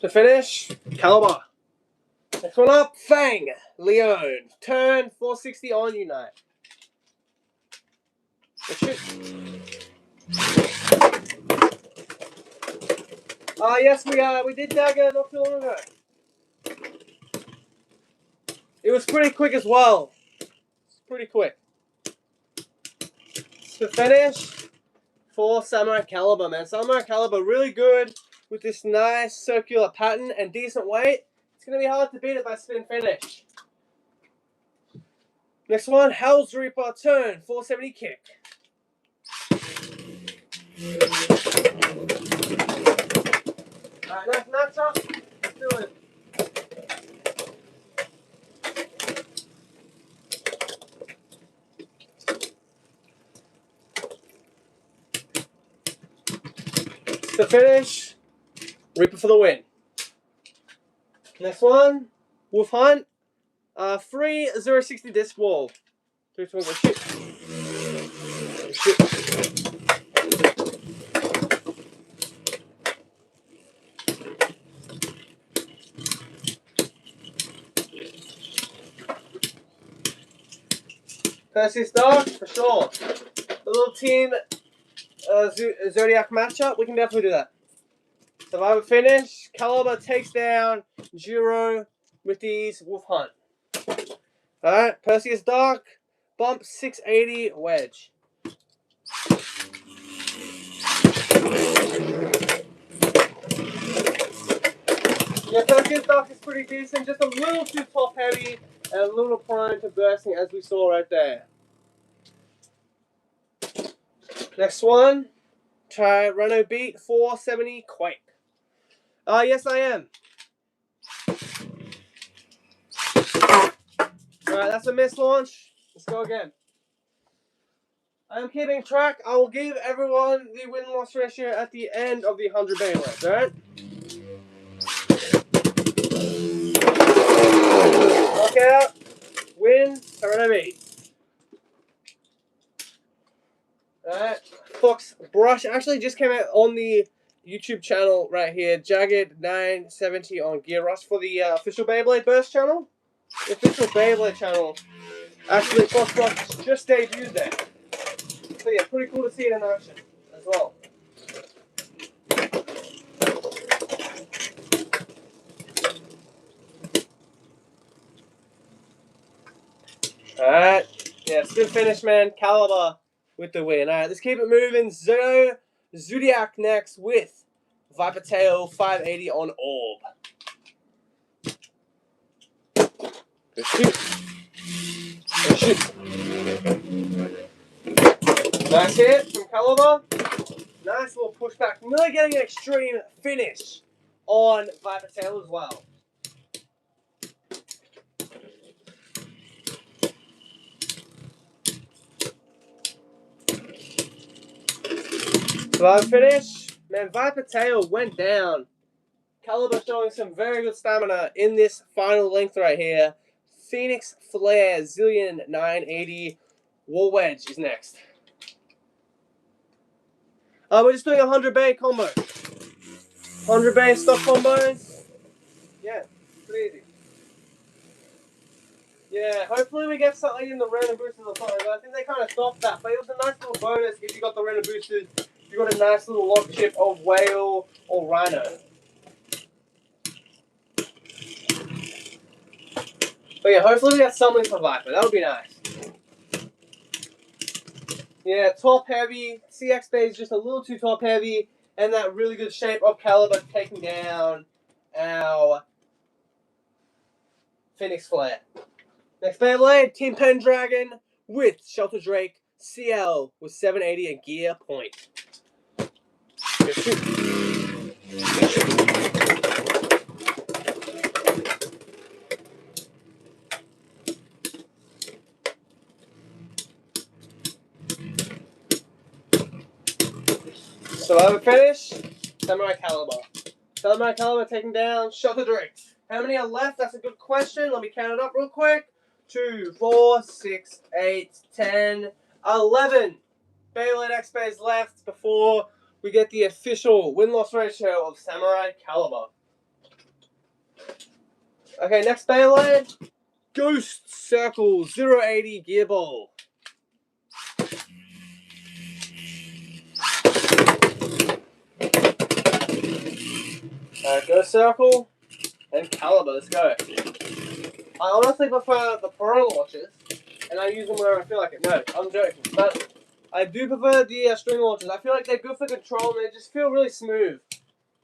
To finish, Caliber. Next one up, Fang, Leon. Turn, 460 on Unite. Let's shoot. Yes, we did Dagger not too long ago. It was pretty quick as well. It's pretty quick. To finish, for Samurai Caliber, man. Samurai Caliber, really good with this nice circular pattern and decent weight. It's going to be hard to beat it by spin finish. Next one, Hell's Reaper, turn, 470 kick. Alright, nice matchup. Let's do it. To finish, Reaper for the win. Next one, Wolf Hunt, free 060 disc wall. 3, 2, 1, go shoot. Shoot. Perseus Dark, for sure. The little team Zodiac matchup, we can definitely do that. Survivor finish, Caliber takes down Jiro with these Wolf Hunt. Alright, Perseus Dark, bump 680 wedge. Yeah, Perseus Dark is pretty decent, just a little too top heavy and a little prone to bursting as we saw right there. Next one, try Renault Beat 470 Quake. Yes I am. Alright, that's a missed launch. Let's go again. I'm keeping track. I will give everyone the win-loss ratio at the end of the 100 Beyblades, alright? Knockout, win, Renault Beat. Alright, Fox Brush actually just came out on the YouTube channel right here. Jagged 970 on Gear Rush for the official Beyblade Burst channel. The official Beyblade channel. Actually, Fox Brush just debuted there. So yeah, pretty cool to see it in action as well. Alright, yeah, it's a good finish, man. Caliber with the win. Alright, let's keep it moving. Zodiac next with Viper Tail 580 on Orb. Good shoot. Good shoot. Nice hit from Caliber. Nice little pushback. Really getting an extreme finish on Viper Tail as well. Survive finish. Man, Viper Tail went down. Caliber showing some very good stamina in this final length right here. Phoenix Flare Zillion 980 Wall Wedge is next. We're just doing a 100 bay combo. 100 bay stock combos. Yeah, pretty easy. Yeah, hopefully we get something in the random boosters or something. I think they kind of stopped that, but it was a nice little bonus if you got the random boosters. You got a nice little lock chip of Whale or Rhino. But yeah, hopefully we get something for Viper. That would be nice. Yeah, top heavy. CX Bay is just a little too top heavy. And that really good shape of Caliber taking down our Phoenix Flare. Next Beyblade, Team Pendragon with Shelter Drake CL with 780 and gear point. Good shoot. Good shoot. Survivor finish, Samurai Caliber. Samurai Caliber taking down Shelter Drake. How many are left? That's a good question. Let me count it up real quick. 2, 4, 6, 8, 10, 11 Beyblade X-Bays left before we get the official win-loss ratio of Samurai Caliber. Okay, next Beyblade, Ghost Circle 080 Gear Ball. Ghost Circle and Caliber, let's go. I honestly prefer the Pro launchers, and I use them whenever I feel like it. No, I'm joking. But I do prefer the string launchers. I feel like they're good for control, and they just feel really smooth.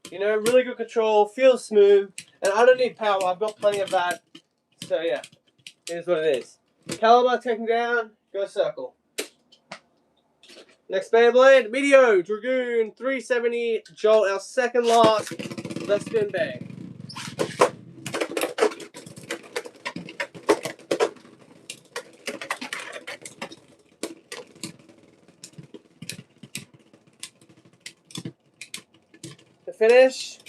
You know, really good control, feels smooth, and I don't need power. I've got plenty of that. So yeah, here's what it is. Caliber taking down, Ghost Circle. Next Beyblade, Meteor Dragoon 370 Jolt, our second last. Let's spin bag. To finish,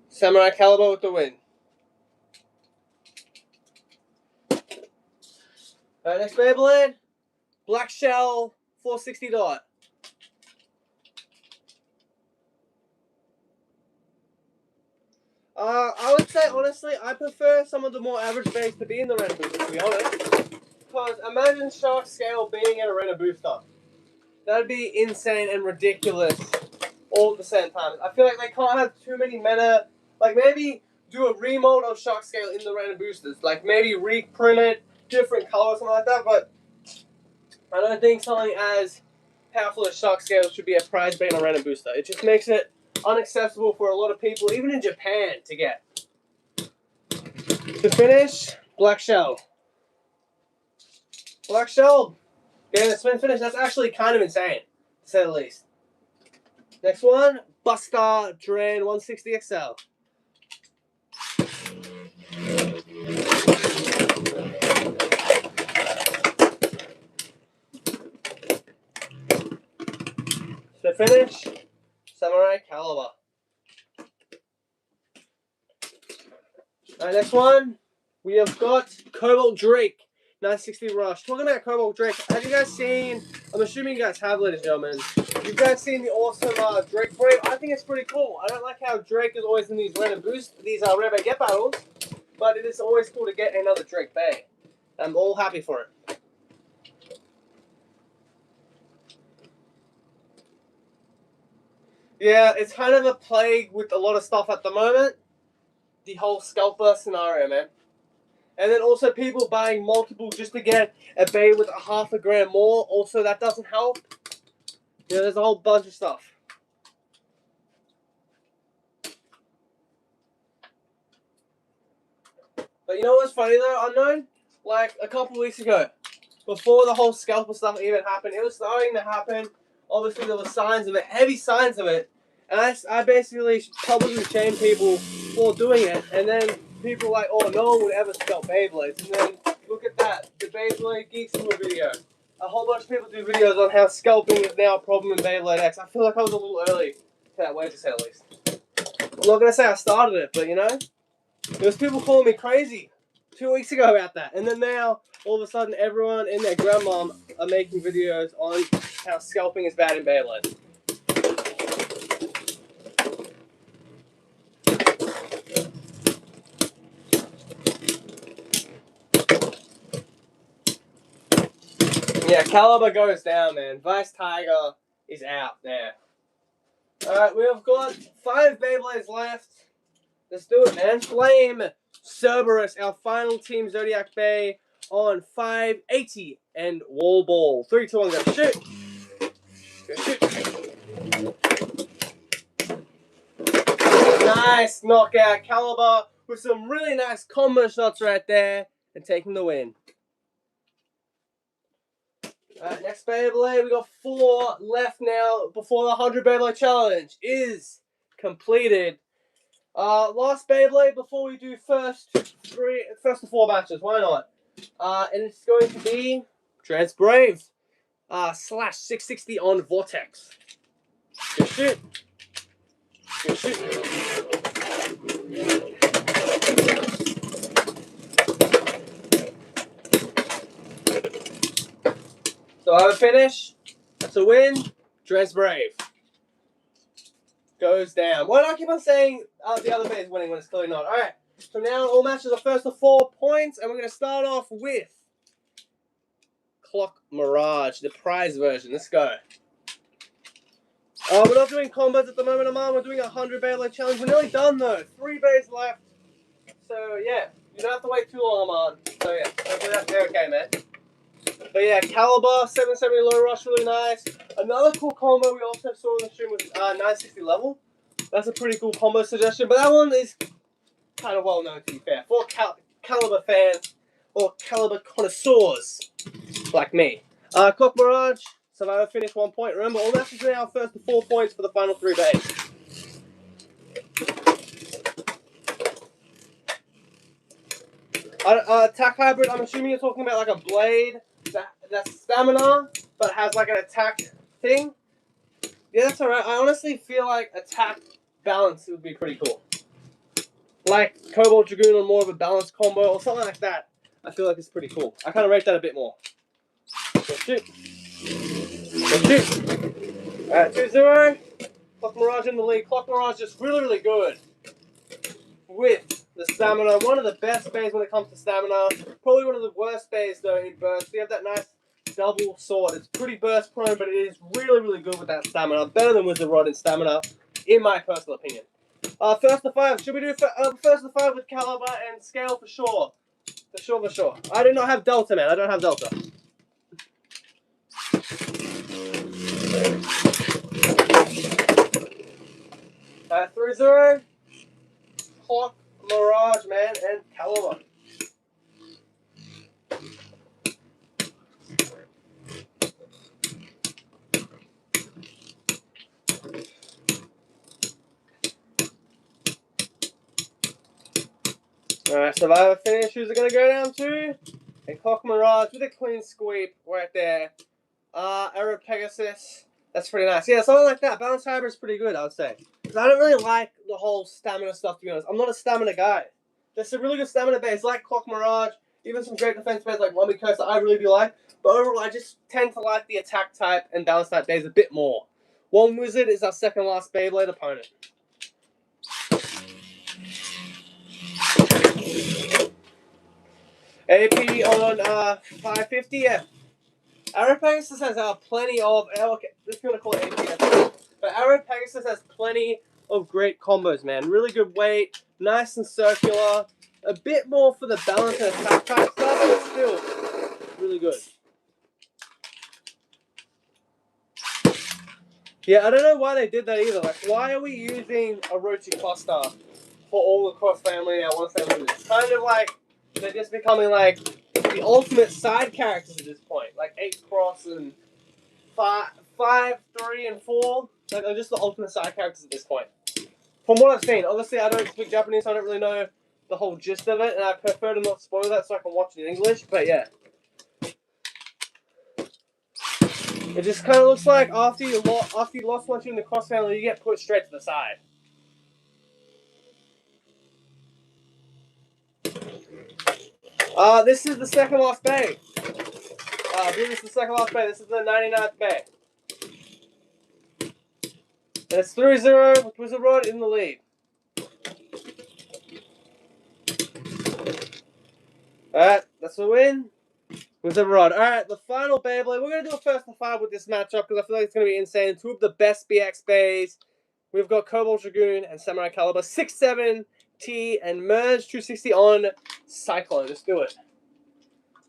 Samurai Caliber with the win. Alright, next Beyblade, Black Shell 460 dot. I would say, honestly, I prefer some of the more average bays to be in the Arena Booster, to be honest. Because imagine Shark Scale being at Arena Booster. That'd be insane and ridiculous all at the same time. I feel like they can't have too many meta. Like, maybe do a remold of Shark Scale in the Arena Boosters. Like, maybe reprint it, different color or something like that. But I don't think something as powerful as Shark Scale should be a prize bay in a Arena Booster. It just makes it unaccessible for a lot of people, even in Japan, to get. To finish, Black Shell. Black Shell getting a spin finish. That's actually kind of insane, to say the least. Next one, Buster Drain 160 XL. To finish, Samurai Caliber. Alright, next one, we have got Cobalt Drake 960 Rush. Talking about Cobalt Drake, have you guys seen, I'm assuming you guys have, ladies and gentlemen, you guys seen the awesome Drake Brave? I think it's pretty cool. I don't like how Drake is always in these random boosts, these rare bay get battles, but it is always cool to get another Drake Bay. I'm all happy for it. Yeah, it's kind of a plague with a lot of stuff at the moment. The whole scalper scenario, man. And then also people buying multiple just to get a bay with half a gram more. Also, that doesn't help. Yeah, there's a whole bunch of stuff. But you know what's funny though, Unknown? Like a couple of weeks ago, before the whole scalper stuff even happened, it was starting to happen. Obviously, there were signs of it, heavy signs of it. And I basically publicly shamed people for doing it. And then people were like, oh, no one would ever scalp Beyblades. And then look at that, the Beyblade Geeks do a video. A whole bunch of people do videos on how scalping is now a problem in Beyblade X. I feel like I was a little early to that way, to say the least. I'm not going to say I started it, but you know, there was people calling me crazy 2 weeks ago about that. And then now, all of a sudden, everyone and their grandmom are making videos on how scalping is bad in Beyblade. Yeah, Caliber goes down, man. Vice Tiger is out there. Alright, we've got 5 Beyblades left. Let's do it, man. Flame Cerberus, our final team Zodiac Bay on 580 and Wall Ball. 3, 2, 1, go shoot. Go shoot. Nice knockout, Caliber, with some really nice combo shots right there and taking the win. Alright, next Beyblade, we got 4 left now before the 100 Beyblade challenge is completed. Last Beyblade before we do first to 4 matches, why not? And it's going to be Transbrave / 660 on Vortex. Good shoot. Good shoot. So I have a finish. That's a win. Transbrave goes down. Why do I keep on saying the other bay is winning when it's clearly not? Alright, so now all matches are first to 4 points, and we're going to start off with Clock Mirage, the prize version. Let's go. We're not doing combos at the moment, Aman. We're doing a 100 Beyblade challenge. We're nearly done though. 3 bays left. So yeah, you don't have to wait too long, Aman. So yeah, hopefully that's okay, man. But yeah, Caliber, 770 low rush, really nice. Another cool combo we also saw in the stream was 960 level. That's a pretty cool combo suggestion, but that one is kind of well known to be fair. For Caliber fans or Caliber connoisseurs like me. Clock Mirage, Survivor finish 1 point. Remember, all matches are now first to 4 points for the final 3 bays. Attack Hybrid, I'm assuming you're talking about like a blade that's stamina, but has like an attack thing. Yeah, that's alright. I honestly feel like attack balance would be pretty cool. Like Cobalt Dragoon on more of a balanced combo or something like that. I feel like it's pretty cool. I kind of rate that a bit more. Go shoot. Go shoot. Alright, 2-0. Clock Mirage in the lead. Clock Mirage just really, really good with the stamina. One of the best bays when it comes to stamina. Probably one of the worst bays though in burst. We have that nice double sword. It's pretty burst prone, but it is really, really good with that stamina. Better than Wizard Rod in stamina, in my personal opinion. First to 5. Should we do first to 5 with Caliber and Scale for sure? For sure, for sure. I do not have Delta, man. I don't have Delta. Alright, 3-0. Clock, Mirage, man, and Caliber. Alright, Survivor finish. Who's it going to go down to? And Clock Mirage with a clean sweep right there. Arrow Pegasus. That's pretty nice. Yeah, something like that. Balance Hybrid is pretty good, I would say. Because I don't really like the whole stamina stuff, to be honest. I'm not a stamina guy. There's some really good stamina base like Clock Mirage. Even some great defense base like Lumby Coast that I really do like. But overall, I just tend to like the attack type and balance type base a bit more. One Wizard is our second last Beyblade opponent. AP on 550, yeah. Arrow Pegasus has plenty of, okay, let's going to call it AP, but Arrow Pegasus has plenty of great combos, man. Really good weight, nice and circular, a bit more for the balance and attack type stuff, but still really good. Yeah, I don't know why they did that either. Like, why are we using Orochi Cluster for all the cross family now once they lose? It's kind of like they're just becoming like the ultimate side characters at this point, like 8 Cross and 5, 3, and 4. Like they're just the ultimate side characters at this point. From what I've seen, obviously I don't speak Japanese, so I don't really know the whole gist of it, and I prefer to not spoil that so I can watch it in English. But yeah, it just kind of looks like after you lost once you're in the cross family, you get put straight to the side. This is the second last bay. This is the second last bay. This is the 99th bay. And it's 3-0 with Wizard Rod in the lead. Alright, that's a win. Wizard Rod. Alright, the final Beyblade. We're going to do a first to 5 with this matchup because I feel like it's going to be insane. 2 of the best BX bays. We've got Cobalt Dragoon and Samurai Caliber. 6-7 T and merge 260 on Cyclone. Let's do it.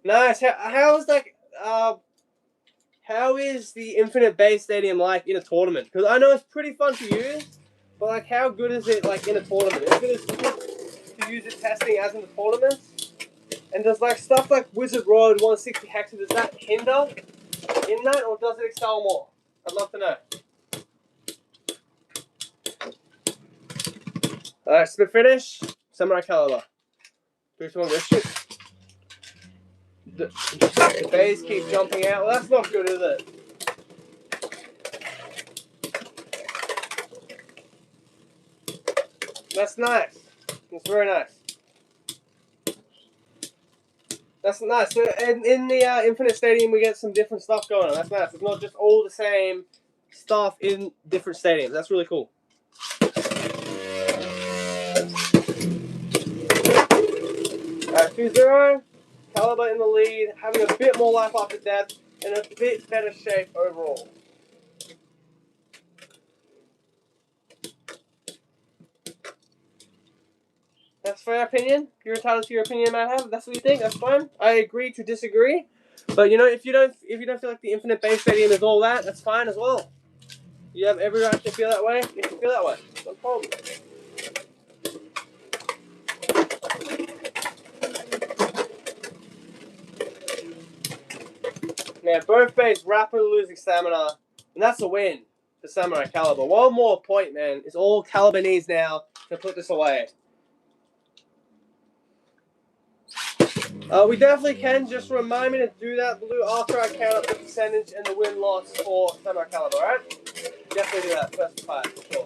Nice. How is that? How is the Infinite Base Stadium like in a tournament? Because I know it's pretty fun to use, but like, how good is it like in a tournament? Is it as good to use it testing as in the tournaments? And does like stuff like Wizard Road 160 Hexa, does that hinder in that, or does it excel more? I'd love to know. Alright, spin finish. Samurai Caliber. 3, 2, 1, go shoot. The bays keep jumping out. Well, that's not good, is it? That's nice. That's very nice. That's nice. So in the Infinite Stadium, we get some different stuff going on. That's nice. It's not just all the same stuff in different stadiums. That's really cool. Alright, 2-0. Caliber in the lead, having a bit more life after death, and a bit better shape overall. That's fair opinion. You're entitled to your opinion, Madhab. That's what you think. That's fine. I agree to disagree. But you know, if you don't feel like the Infinite Base Stadium is all that, that's fine as well. You have every right to feel that way. You can feel that way. No problem. Man, both base rapidly losing stamina, and that's a win for Samurai Caliber. One more point, man. It's all Caliber needs now to put this away. We definitely can. Just remind me to do that, Blue, after I count up the percentage and the win-loss for Samurai Caliber, alright? Definitely do that first part, for sure.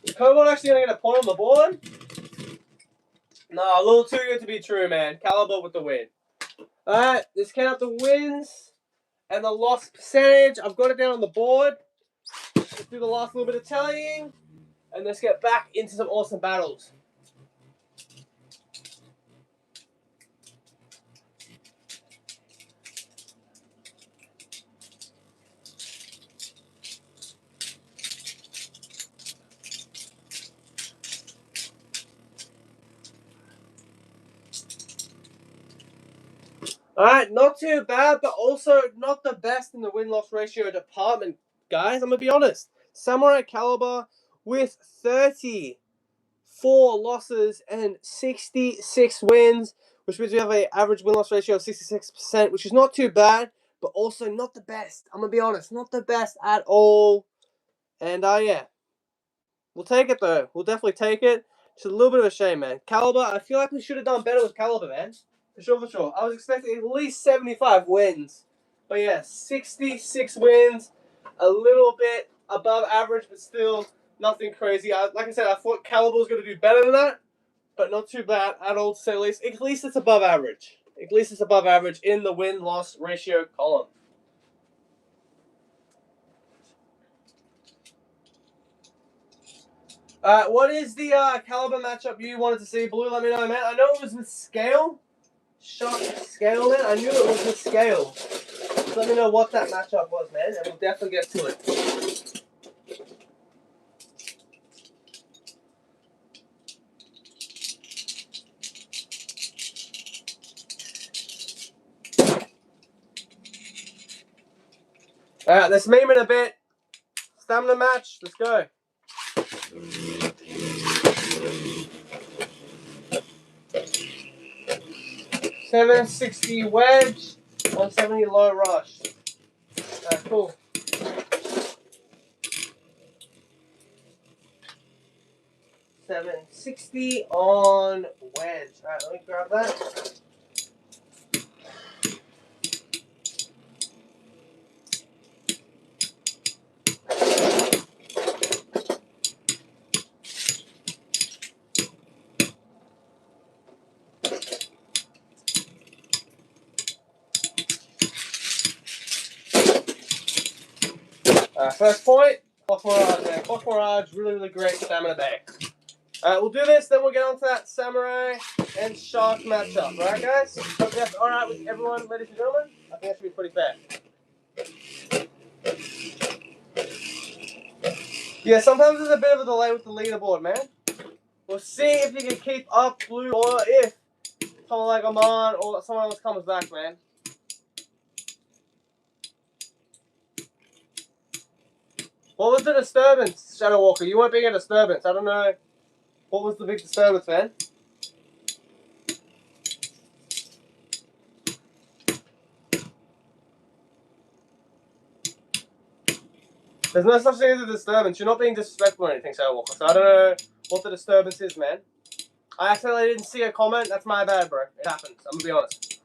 Is Cobalt actually going to get a point on the board? No, a little too good to be true, man. Caliber with the win. Alright, let's count up the wins and the loss percentage. I've got it down on the board. Let's do the last little bit of tallying, and let's get back into some awesome battles. Alright, not too bad, but also not the best in the win-loss ratio department, guys. I'm going to be honest. Samurai Caliber with 34 losses and 66 wins, which means we have an average win-loss ratio of 66%, which is not too bad, but also not the best. I'm going to be honest, not the best at all. And yeah, we'll take it though. We'll definitely take it. It's a little bit of a shame, man. Caliber, I feel like we should have done better with Caliber, man. For sure, for sure. I was expecting at least 75 wins. But yeah, 66 wins. A little bit above average, but still nothing crazy. Like I said, I thought Caliber was going to do better than that. But not too bad at all, to say the least. At least it's above average. At least it's above average in the win-loss ratio column. What is the Caliber matchup you wanted to see, Blue? Let me know, man. I know it was with Scale. Shot Scale, man. I knew it was with Scale. So let me know what that matchup was, man, and we'll definitely get to it. Alright, let's meme it a bit. Stamina match. Let's go. $760 wedge, 170 low rush. Alright, cool. $760 on wedge. Alright, let me grab that. First point, Clock Mirage, man. Clock Mirage, really, really great stamina bag. Alright, we'll do this, then we'll get on to that Samurai and Shark matchup. Alright, guys? Hope that's alright with everyone, ladies and gentlemen. I think that should be pretty fair. Yeah, sometimes there's a bit of a delay with the leaderboard, man. We'll see if you can keep up, Blue, or if someone like Aman or someone else comes back, man. What was the disturbance, Shadow Walker? You weren't being a disturbance. I don't know. What was the big disturbance, man? There's no such thing as a disturbance. You're not being disrespectful or anything, Shadow Walker. So I don't know what the disturbance is, man. I accidentally didn't see a comment. That's my bad, bro. It happens. I'm gonna be honest.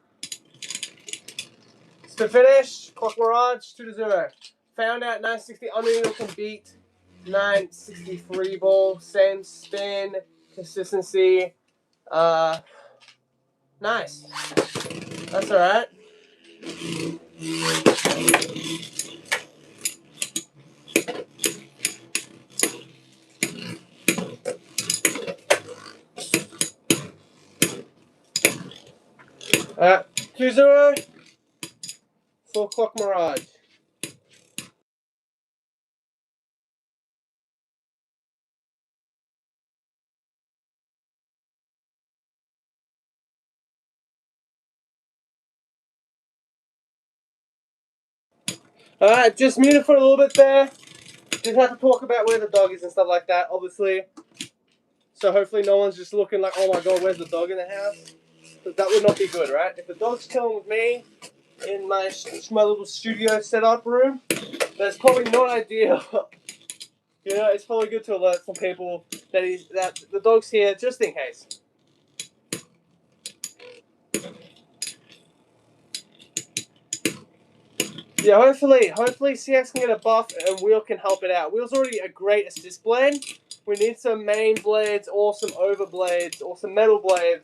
To finish, Clock Mirage 2-0. Found out 960 Unreal can beat 963 ball. Same spin, consistency. Nice. That's alright. Alright, 2-0 for Clock Mirage. Alright, just muted for a little bit there. Just have to talk about where the dog is and stuff like that, obviously. So hopefully no one's just looking like, oh my god, where's the dog in the house? But that would not be good, right? If the dog's chilling with me in my little studio setup room, that's probably not ideal. You know, it's probably good to alert some people that the dog's here just in case. Yeah, hopefully CX can get a buff and Wheel can help it out. Wheel's already a great assist blade. We need some main blades or some over blades or some metal blades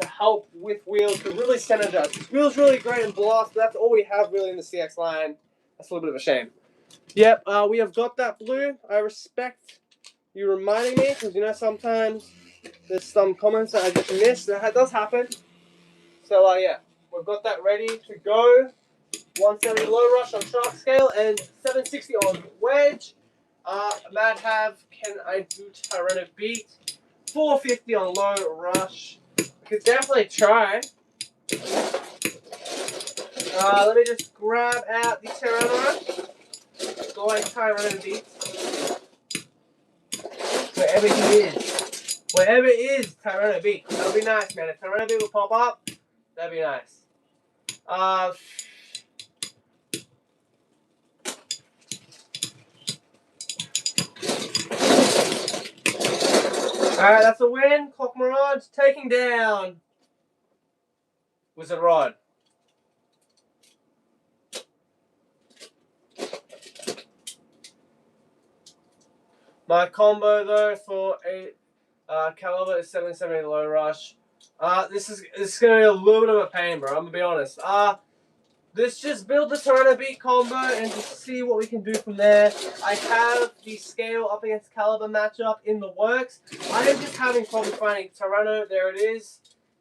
to help with Wheel to really synergize. Wheel's really great in blast, but that's all we have really in the CX line. That's a little bit of a shame. Yep, we have got that, Blue. I respect you reminding me, because you know sometimes there's some comments that I just missed. That does happen. So yeah, we've got that ready to go. 170 low rush on shark scale and 760 on wedge. Mad Have, can I do Tyrannus beat? 450 on low rush. We could definitely try. Let me just grab out the Tyrannus. Go like Tyrannus beat. Wherever he is. Wherever it is, Tyrannus beat. That would be nice, man. If Tyrannus beat will pop up, that'd be nice. Alright, that's a win. Clock Mirage taking down Wizard Rod. My combo though for a Caliber is 770 low rush. This is gonna be a little bit of a pain, bro. I'm gonna be honest. Let's just build the Tyrannus beat combo and just see what we can do from there. I have the scale up against Caliber matchup in the works. I am just having problems finding Tyrannus. There it is.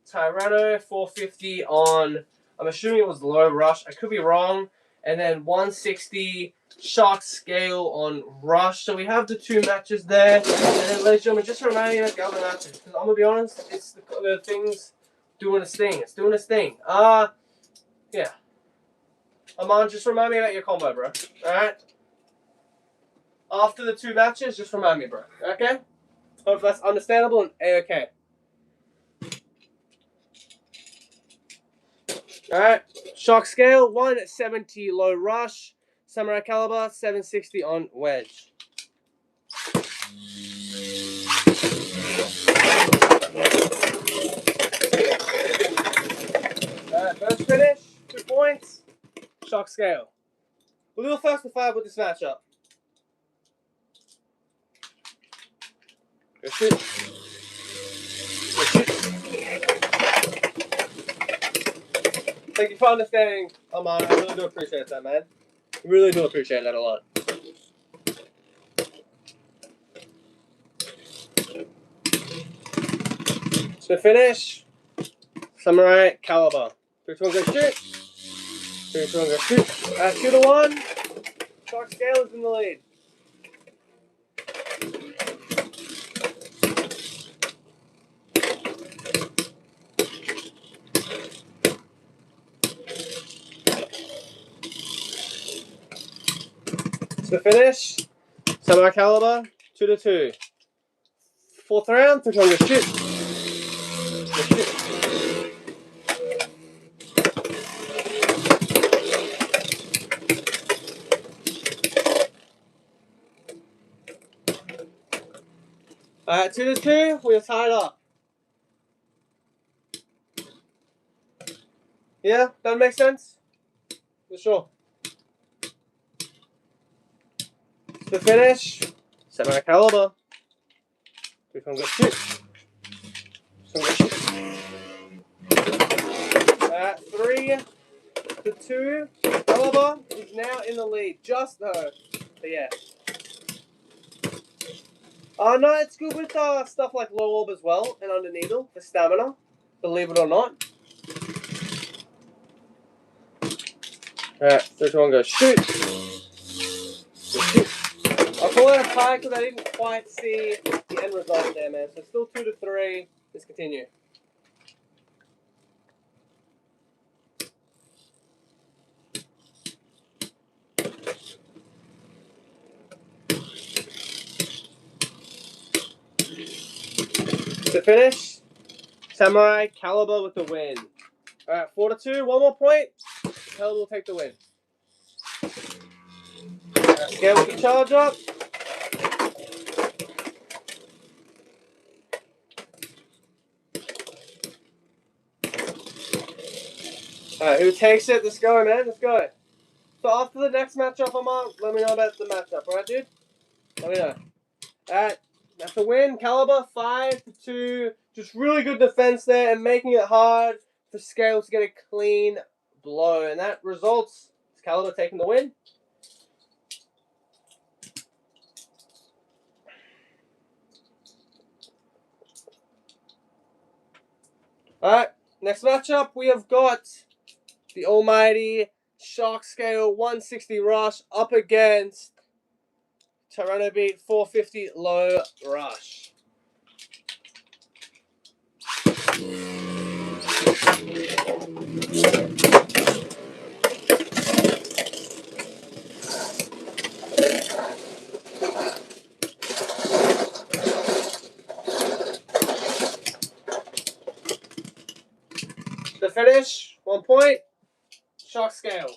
Tyrannus 450 on, I'm assuming it was low rush. I could be wrong. And then 160 shark scale on rush. So we have the two matches there. And then, ladies and gentlemen, just remind me about the other matches. Because I'm going to be honest, it's the thing's doing its thing. It's doing its thing. Yeah. Aman, just remind me about your combo, bro. Alright? After the two matches, just remind me, bro. Okay? Hope that's understandable and A-okay. Alright. Shark scale, 170 low rush. Samurai Caliber, 760 on wedge. Alright, first finish, 2 points. Shark scale. We'll do a first to 5 with this matchup. Go shoot. Go shoot. Thank you for understanding, Aman. I really do appreciate that, man. I really do appreciate that a lot. So finish, Samurai Caliber. 3, 2, 1, go shoot. 3, 2, 1, go shoot. 2-1. Shark scale is in the lead. To the finish, Samurai Caliber, 2-2. Fourth round, 3 times shoot. Shoot. Alright, 2-2, we are tied up. Yeah, that makes sense? For sure. To the finish, Samurai Caliber. 3 times shoot. Shoot. 3-2. Caliber is now in the lead. Just though. But yeah. No, it's good with stuff like low orb as well and under needle for stamina. Believe it or not. Alright, 3, 2, 1, go. Shoot. Shoot. I'll call it a tie because I didn't quite see the end result there, man. So still 2-3. Let's continue. To finish, Samurai Caliber with the win. Alright, 4-2. One more point. Caliber will take the win. Alright, scale with the charge up. Alright, who takes it? Let's go, man. Let's go. So after the next matchup I'm on, let me know about the matchup, alright, dude? Let me know. Alright, that's a win. Caliber 5-2. Just really good defense there and making it hard for Scale to get a clean blow. And that results is Caliber taking the win. Alright, next matchup we have got the almighty Shark Scale 160 Rush up against Toronto Beat 450 Low Rush. The finish, 1 point, Shark Scale.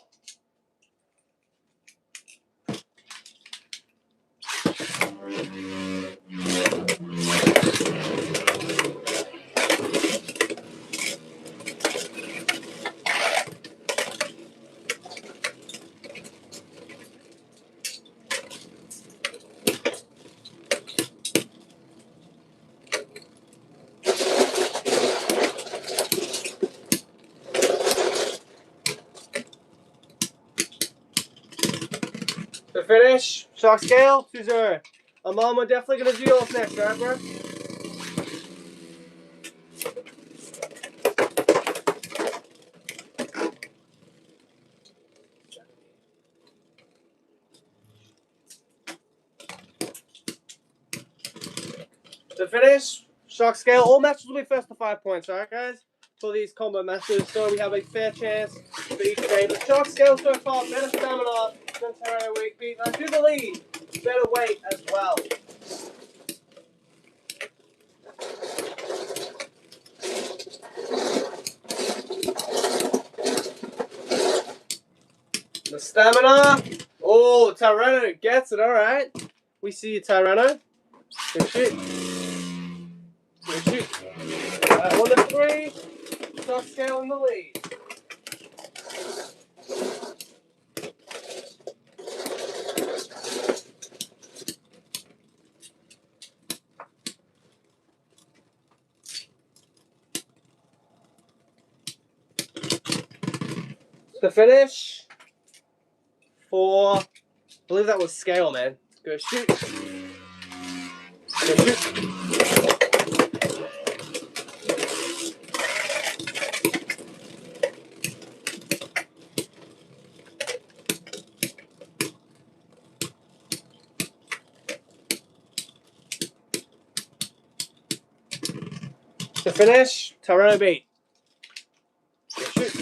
The finish, Shark Scale, 2-0. Mom, we're definitely going to do yours next, right, bro? The finish, Shark Scale. All matches will be first to 5 points, alright, guys? For these combo matches, so we have a fair chance for each game. But Shark Scale so far, better stamina than Toronto Beat. I do believe better weight as well. The stamina. Oh, Toronto gets it, alright. We see you, Toronto. Good shoot. Good shoot. 1-3. Shark Scale in the lead. The finish for, I believe that was Scale, man. Go shoot. Go shoot. To finish, Toronto Beat. Go shoot.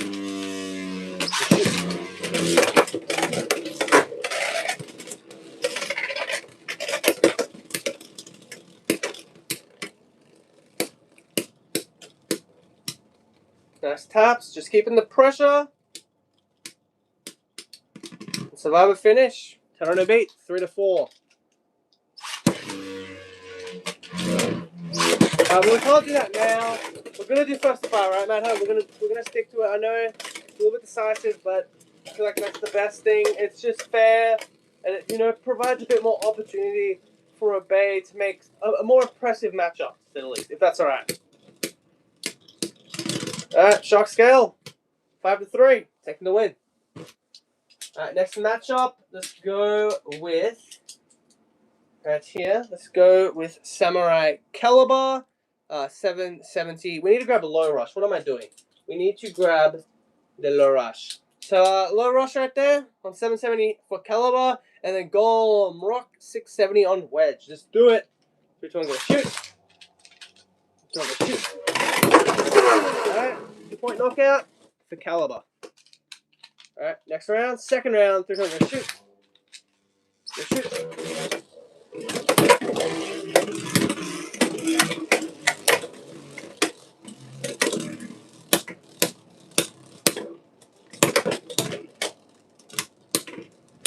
Just taps, just keeping the pressure. Survivor finish. 10 on a beat, 3-4. But we can't do that now. We're gonna do first to five, right, Matt? We're gonna stick to it. I know it's a little bit decisive, but I feel like that's the best thing. It's just fair, and it provides a bit more opportunity for a Bay to make a more impressive matchup, at least, if that's all right. All right, shock scale, 5-3, taking the win. All right, next matchup, let's go with right here. Let's go with Samurai Caliber. 770. We need to grab a low rush. What am I doing? We need to grab the low rush. So low rush right there on 770 for Caliber, and then Golem Rock 670 on Wedge. Just do it. 3, 2, 1, go shoot. 2, 1, go shoot. Alright, 2-point knockout for Caliber. Alright, next round, second round, 3, 2, 1, go shoot. Go shoot.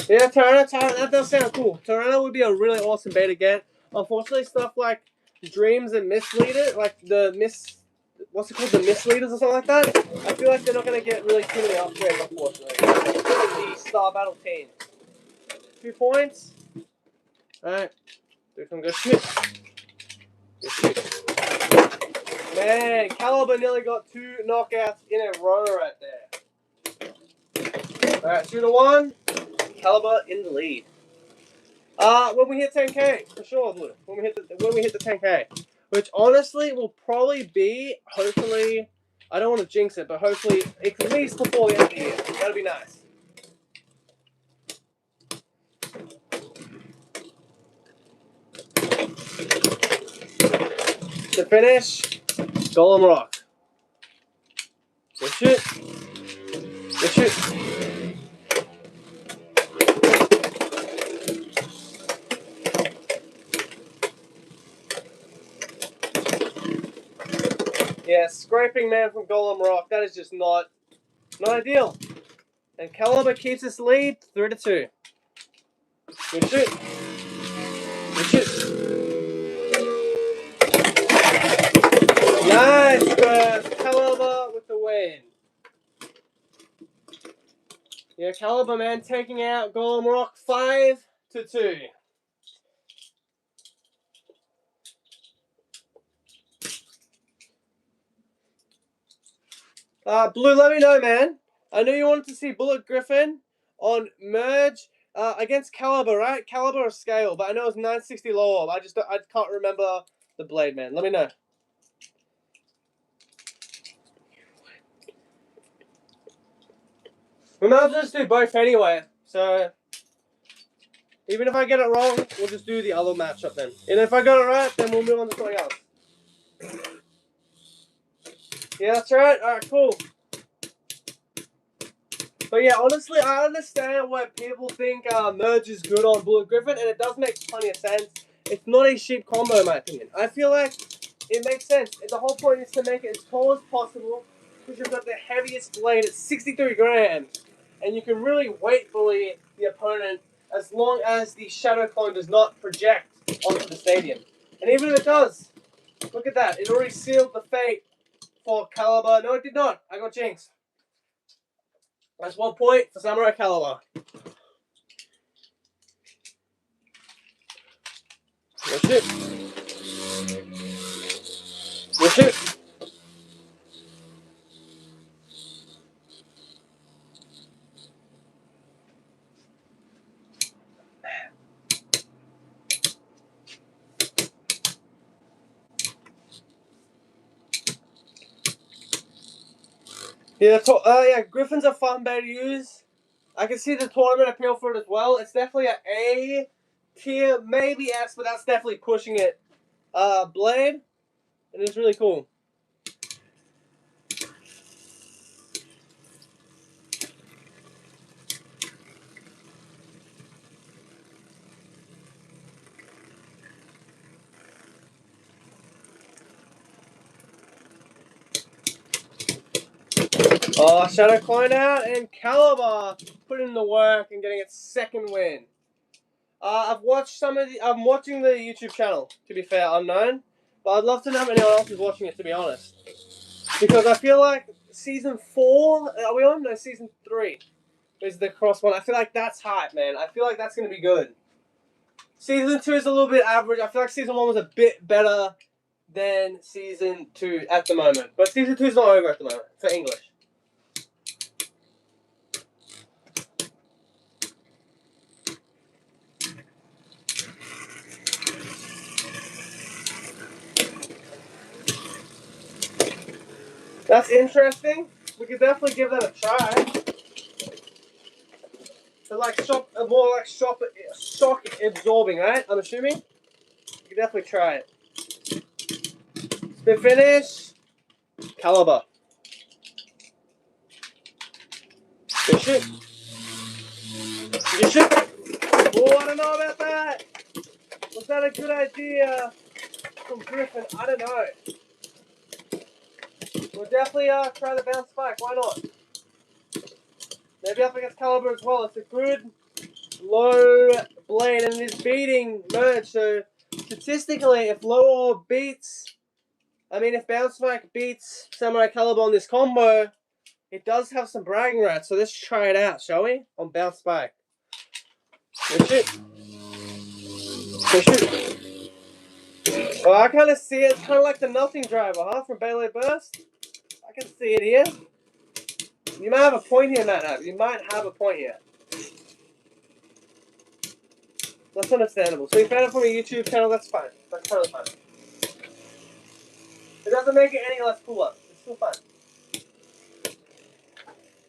Yeah, Tirana, that does sound cool. Tirana would be a really awesome bait to get. Unfortunately, stuff like Dreams and Misleader, like what's it called, the Misleaders or something like that, I feel like they're not going to get really too many upgrades, unfortunately. The Star Battle team. 2 points. Alright. 3, 2, 1, go shoot. Go shoot. Man, Caliber nearly got 2 knockouts in a row right there. Alright, 2-1. Caliber in the lead. When we hit 10K, for sure, Blue. When we hit the 10K, which honestly will probably be, hopefully, I don't want to jinx it, but hopefully at least before the end of the year. That'd be nice. To finish, Golem Rock. Good shit. Good shit. Yeah, scraping man from Golem Rock. That is just not ideal. And Caliber keeps his lead 3-2. Good shit. Good shit. Nice burst. Caliber with the win. Yeah, Caliber man taking out Golem Rock 5-2. Blue, let me know, man. I know you wanted to see Bullet Griffin on Merge against Caliber, right? Caliber or Scale, but I know it's 960 low. I can't remember the blade, man. Let me know. We might as well just do both anyway. So even if I get it wrong, we'll just do the other matchup then. And if I got it right, then we'll move on to something else. Yeah, that's right. Alright, cool. But yeah, honestly, I understand why people think Merge is good on Bullet Griffin, and it does make plenty of sense. It's not a cheap combo, in my opinion. I feel like it makes sense. The whole point is to make it as tall as possible, because you've got the heaviest blade at 63 grams, and you can really weight bully the opponent as long as the Shadow Clone does not project onto the stadium. And even if it does, look at that. It already sealed the fate for Caliber. No, it did not. I got jinxed. That's 1 point for Samurai Caliber. Good shit. Good shit. Yeah, Griffin's a fun bay to use. I can see the tournament appeal for it as well. It's definitely an A tier, maybe S, but that's definitely pushing it. Blade, it is really cool. Oh, Shadow Coin out, and Caliber putting in the work and getting its second win. I've watched some of the. I'm watching the YouTube channel, to be fair, unknown. But I'd love to know if anyone else is watching it, to be honest. Because I feel like season 4, are we on? No, season 3 is the cross one. I feel like that's hype, man. I feel like that's going to be good. Season 2 is a little bit average. I feel like season 1 was a bit better than season 2 at the moment. But season 2 is not over at the moment for English. That's interesting. We could definitely give that a try. So like more like shock absorbing, right? I'm assuming. You could definitely try it. Spin finish. Caliber. Good shit. Good shit. Oh, I don't know about that. Was that a good idea from Griffin? I don't know. We'll definitely try the bounce spike. Why not? Maybe up against Caliber as well. It's a good low blade and it is beating Merge. So statistically, if low orb beats, if bounce spike beats Samurai Caliber on this combo, it does have some bragging rights. So let's try it out, shall we? On bounce spike. Good shit. Good shit. Well, I kind of see it. It's kind of like the nothing driver, huh? From Beyblade Burst. I can see it here. You might have a point here, Matt. You might have a point here. That's understandable. So you found it from a YouTube channel, that's fine. That's totally fine. It doesn't make it any less cooler. It's still fun.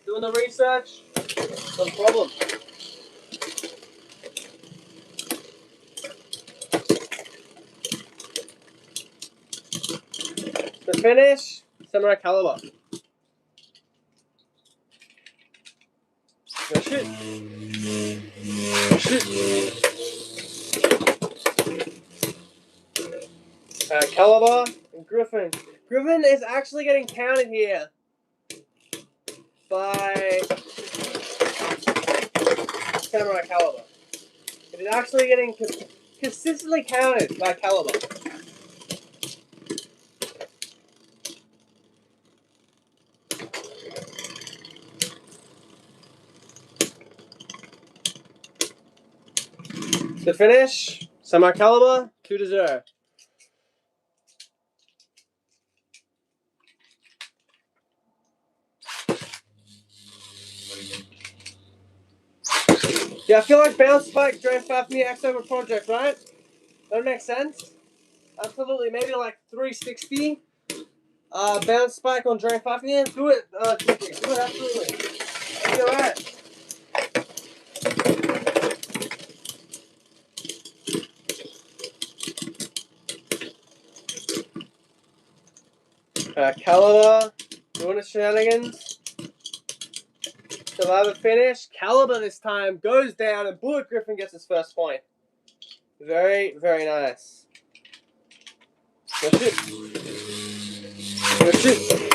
Doing the research, no problem. The finish, Samurai Caliber. No shit. No shit. Caliber and Griffin. Griffin is actually getting counted here by Samurai Caliber. It is actually getting consistently counted by Caliber. The finish, Samurai Caliber, 2-0. Yeah, I feel like bounce spike, drain 5 from the X over project, right? That makes sense. Absolutely, maybe like 360. Bounce spike on drain 5 from the do it. Do it, absolutely. That'd be alright. Caliber, doing the shenanigans. Survivor finish. Caliber this time goes down and Bullet Griffin gets his first point. Very, very nice. Good shit. Good shit.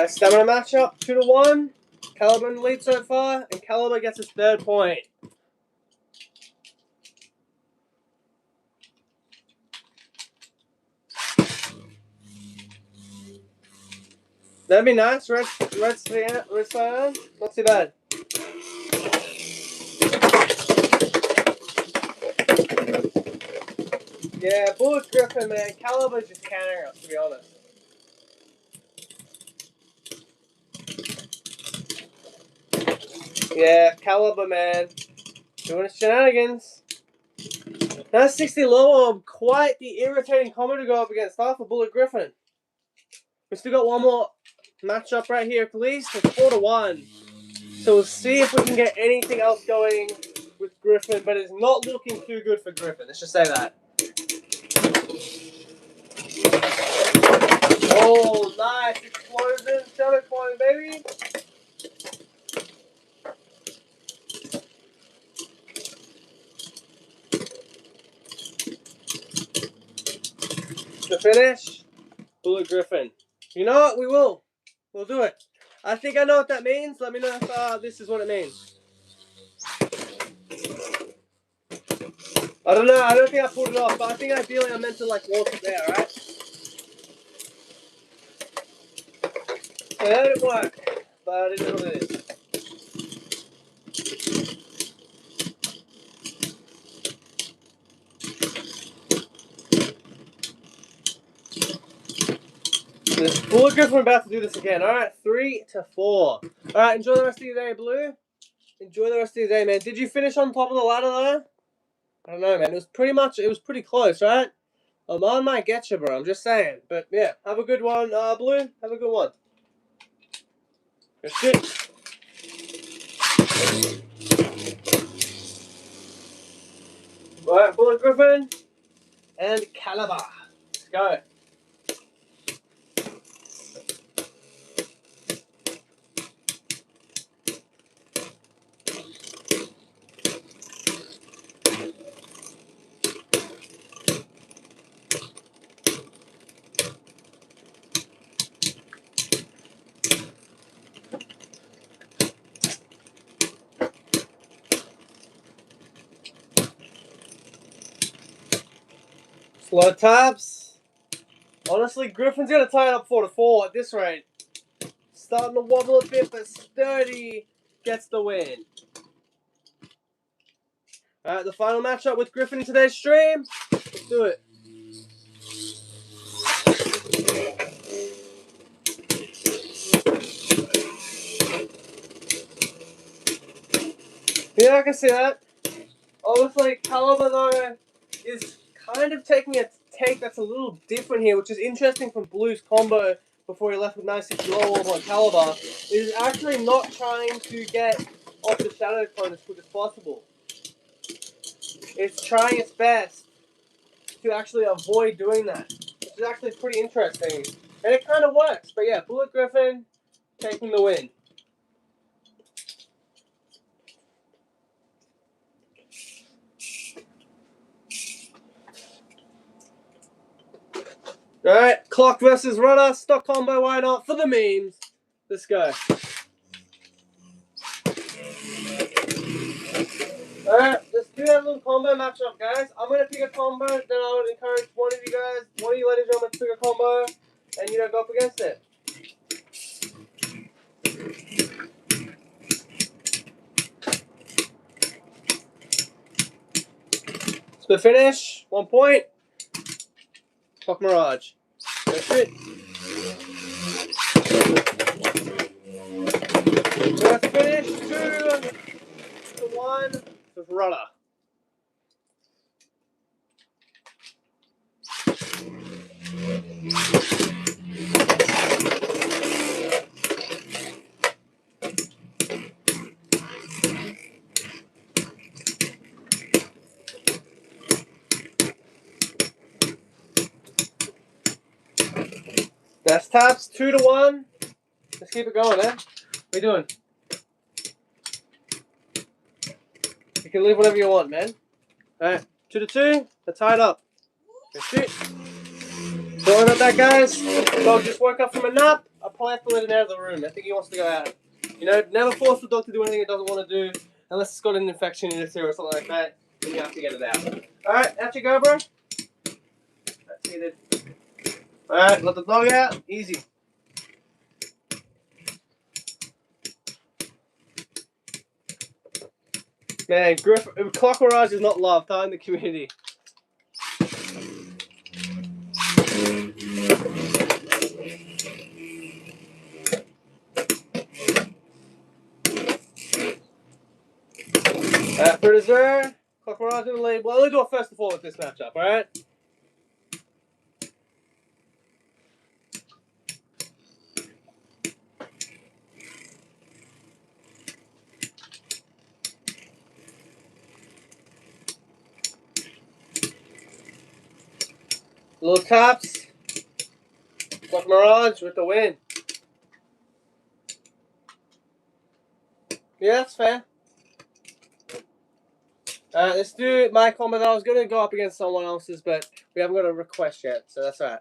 Stamina matchup, 2-1. Caliber in the lead so far, and Caliber gets his third point. That'd be nice. Red Cyan. Not too bad. Yeah, Bullet Griffin, man. Caliber's just countering us, to be honest. Yeah, Caliber, man. Doing his shenanigans. That's 60 low. Quite the irritating combo to go up against, huh, for Bullet Griffin. We still got one more matchup right here, please. It's 4-1. So we'll see if we can get anything else going with Griffin, but it's not looking too good for Griffin. Let's just say that. Nice explosion. Shadow clone, baby. The finish. Bullet Griffin. You know what? We will. We'll do it. I think I know what that means. Let me know if this is what it means. I don't know. I don't think I pulled it off, but I think ideally I meant to like walk it there, right? So that didn't work, but it is what it is. This Bullet Griffin, we're about to do this again. Alright, 3-4. Alright, enjoy the rest of your day, Blue. Enjoy the rest of your day, man. Did you finish on top of the ladder though? I don't know, man. It was pretty close, right? Mine might get you, bro. I'm just saying. But yeah, have a good one, Blue. Have a good one. Good shit. Alright, Bullet Griffin and CALIBUR. Let's go. Slow taps. Honestly, Griffin's gonna tie it up 4-4 at this rate. Starting to wobble a bit, but sturdy gets the win. Alright, the final matchup with Griffin in today's stream. Let's do it. Yeah, I can see that. Obviously, CALIBUR though is kind of taking a take that's a little different here, which is interesting from Blue's combo before he left with 960 low wall on CALIBUR. It is actually not trying to get off the shadow clone as quick as possible. It's trying its best to actually avoid doing that, which is actually pretty interesting. And it kind of works. But yeah, Bullet Griffin taking the win. Alright, clock versus runner, stock combo, why not? For the memes. Let's go. Alright, let's do that little combo matchup, guys. I'm going to pick a combo, then I would encourage one of you ladies and gentlemen to pick a combo, and you know, go up against it. Split finish, 1 point. Clock Mirage. That's it. First finish, 2-1 with runner. That's taps, 2-1. Let's keep it going, eh? What are you doing? You can leave whatever you want, man. Alright, 2-2. They're tied up. That's it. Sorry about that, guys. Dog just woke up from a nap. I'll probably have to let him out of the room. I think he wants to go out. You know, never force the dog to do anything it doesn't want to do, unless it's got an infection in its ear or something like that. Then you have to get it out. Alright, out you go, bro. That's it. Alright, let the dog out. Easy. Man, Clock Mirage is not loved, huh, in the community. For dessert, Clock Mirage in the lead. Well, let's do it first of all with this matchup, alright? Little taps. Clock Mirage with the win. Yeah, that's fair. Let's do my combo. I was going to go up against someone else's, but we haven't got a request yet, so that's alright.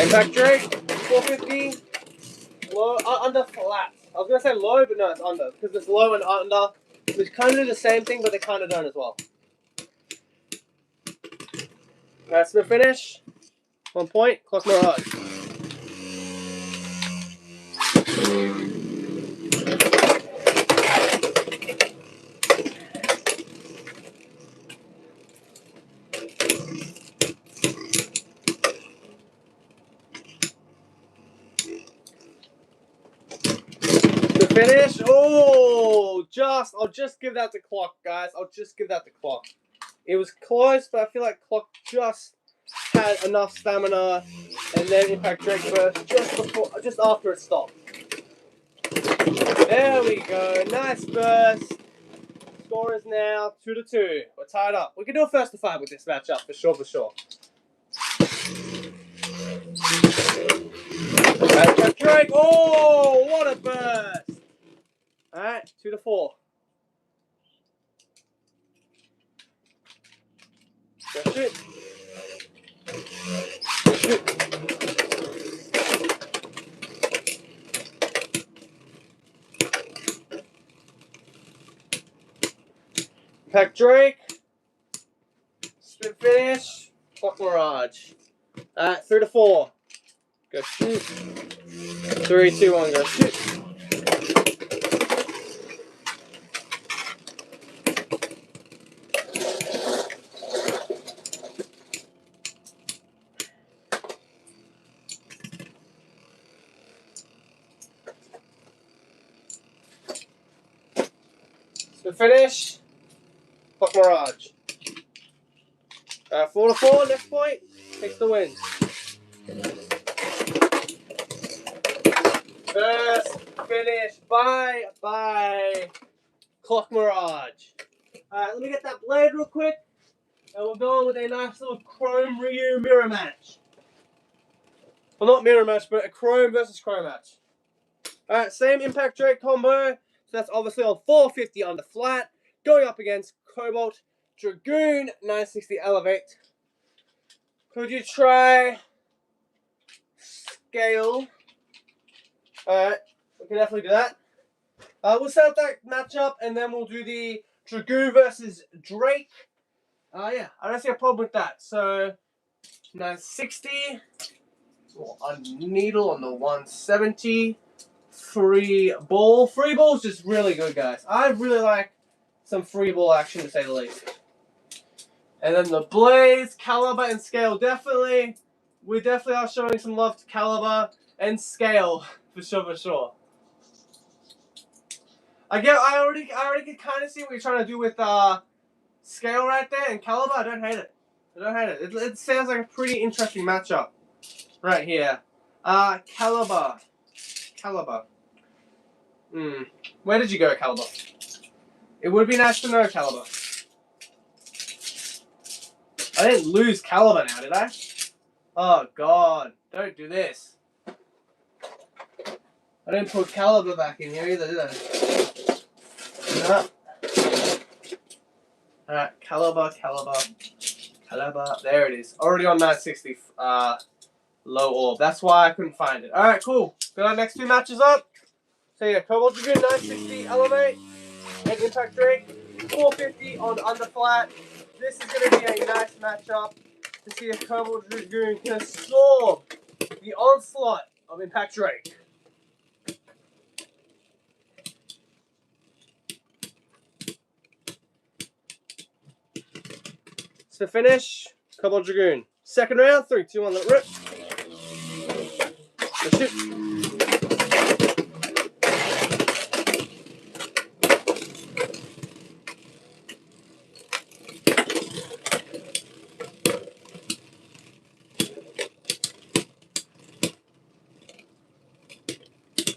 Impact Drake, 450. Low, under flat. I was going to say low, but no, it's under. Because it's low and under, which kind of do the same thing, but they kind of don't as well. That's the finish. 1 point, Clock Mirage. Finish. Oh, I'll just give that to Clock, guys. I'll just give that to Clock. It was close, but I feel like Clock just had enough stamina, and then Impact Drake burst just after it stopped. There we go. Nice burst. Score is now 2-2. We're tied up. We can do a 1st-to-5 with this matchup for sure. Impact Drake. Oh, what a burst! Alright, 2-4. Go shoot. Impact Drake. Spin finish. Clock Mirage. Alright, 3-4. Go shoot. 3, 2, 1, go shoot. The finish, Clock Mirage. 4-4, next point, takes the win. First finish, bye, Clock Mirage. Alright, let me get that blade real quick, and we're going with a nice little Chrome Ryu mirror match. Well, not mirror match, but a Chrome versus Chrome match. Alright, same Impact Drake combo. So that's obviously on 450 on the flat, going up against Cobalt Dragoon 960 Elevate. Could you try Scale? Alright, we can definitely do that. We'll set up that matchup, and then we'll do the Dragoon versus Drake. Yeah, I don't see a problem with that. So 960, a needle on the 170. Free ball. Free ball is just really good, guys. I really like some free ball action, to say the least. And then the Blades, Caliber, and Scale. We definitely are showing some love to Caliber and Scale, for sure. I already can kind of see what you're trying to do with Scale right there, and Caliber. I don't hate it. It sounds like a pretty interesting matchup right here. Caliber. Where did you go, Caliber? It would be nice to know, Caliber. I didn't lose Caliber now, did I? Oh, God. Don't do this. I didn't put Caliber back in here either, did I? No. Alright, Caliber. There it is. Already on 960 low orb. That's why I couldn't find it. Alright, cool. Got our next 2 matches up. So yeah, Cobalt Dragoon 960 Elevate and Impact Drake 450 on under flat. This is going to be a nice matchup to see if Cobalt Dragoon can absorb the onslaught of Impact Drake. To finish, Cobalt Dragoon. Second round, 3, 2, 1, let it rip. Let's shoot.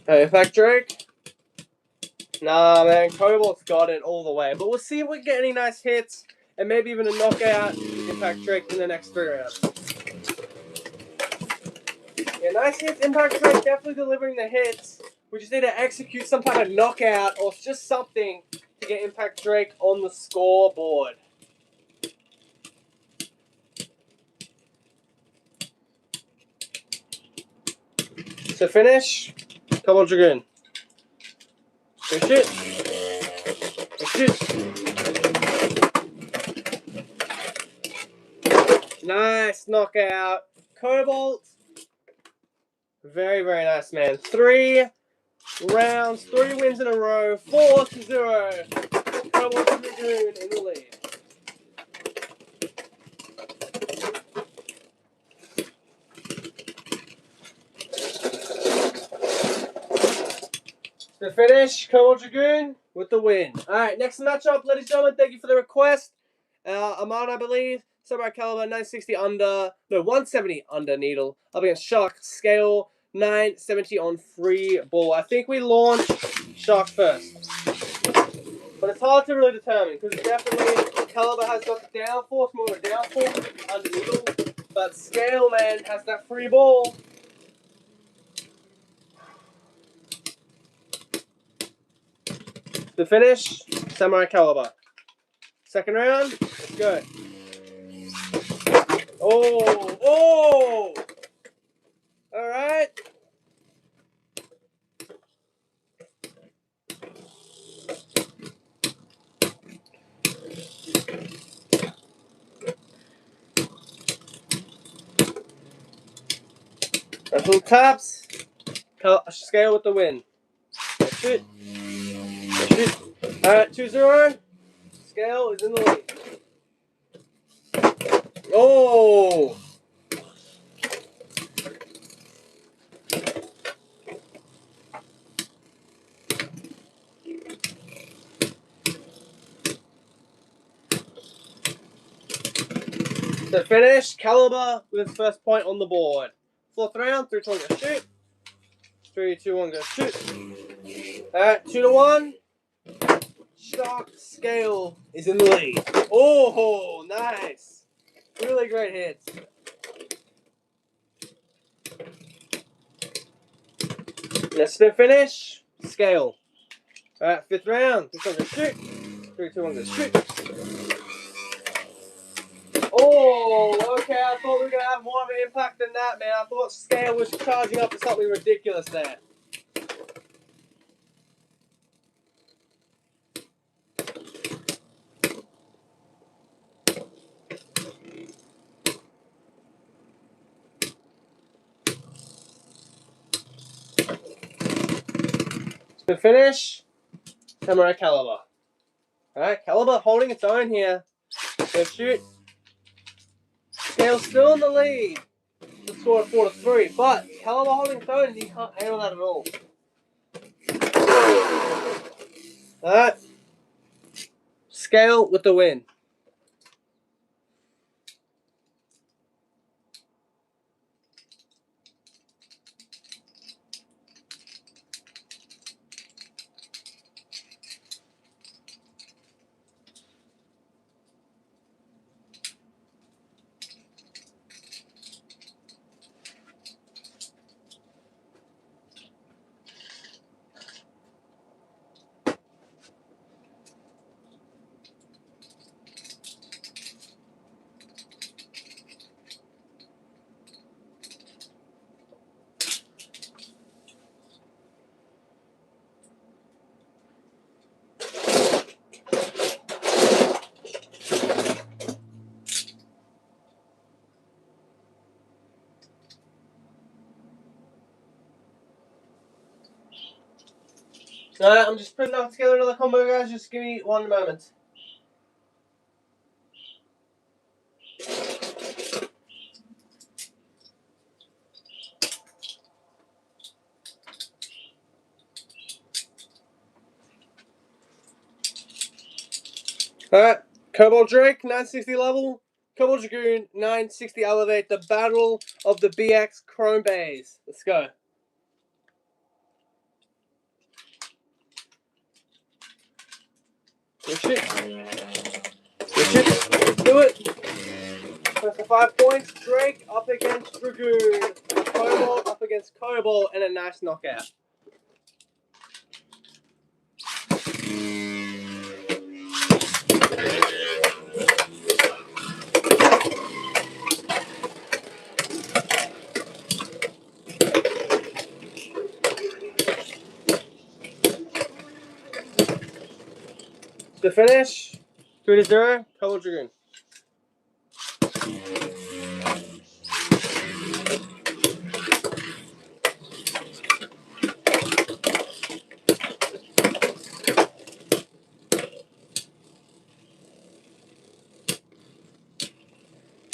Impact Drake. Nah, man, Cobalt's got it all the way. But we'll see if we can get any nice hits and maybe even a knockout Impact Drake in the next 3 rounds. Yeah, nice hits. Impact Drake definitely delivering the hits. We just need to execute some kind of knockout or just something to get Impact Drake on the scoreboard. So finish. Cobalt Dragoon. Finish it. Finish it. Nice knockout. Cobalt. Very, very nice, man. 3 rounds, 3 wins in a row, 4-0. Cobalt Dragoon in the lead. To finish, Cobalt Dragoon with the win. Alright, next matchup, ladies and gentlemen, thank you for the request. Amon, I believe, Samurai Caliber, 960 under, no, 170 under needle, up against Shark Scale, 970 on free ball. I think we launch Shark first. But it's hard to really determine, because definitely Caliber has got the downforce, more of a downforce under needle, but Scale, man, has that free ball. To finish, Samurai Caliber. Second round, let's go. Oh! Alright. That's little taps. Scale with the win. That's it. Alright, 2-0. Scale is in the lead. Oh! To finish, Caliber with his first point on the board. 4th round, 3, 2, 1, go shoot. 3, 2, 1, go shoot. Alright, 2-1. Shark Scale is in the lead. Oh, nice. Really great hits. Let's finish. Scale. Alright, 5th round. 3, 2, 1, go shoot. 3, 2, 1, go shoot. Oh, okay. I thought we were going to have more of an impact than that, man. I thought Scale was charging up for something ridiculous there. To finish, Samurai Caliber. Alright, Caliber holding its own here. Go shoot. Scale still in the lead. The score of 4-3, but Caliber holding its own and he can't handle that at all. Alright. Scale with the win. Alright, I'm just putting together another combo, guys. Just give me one moment. Alright, Cobalt Drake, 960 level. Cobalt Dragoon, 960 elevate. The battle of the BX Chrome Bays. Let's go. Good shit. Good shit. Let's do it. First to 5 points. Drake up against Dragoon. Cobalt up against Cobalt and a nice knockout. To finish, 3-0, Cobalt Dragoon.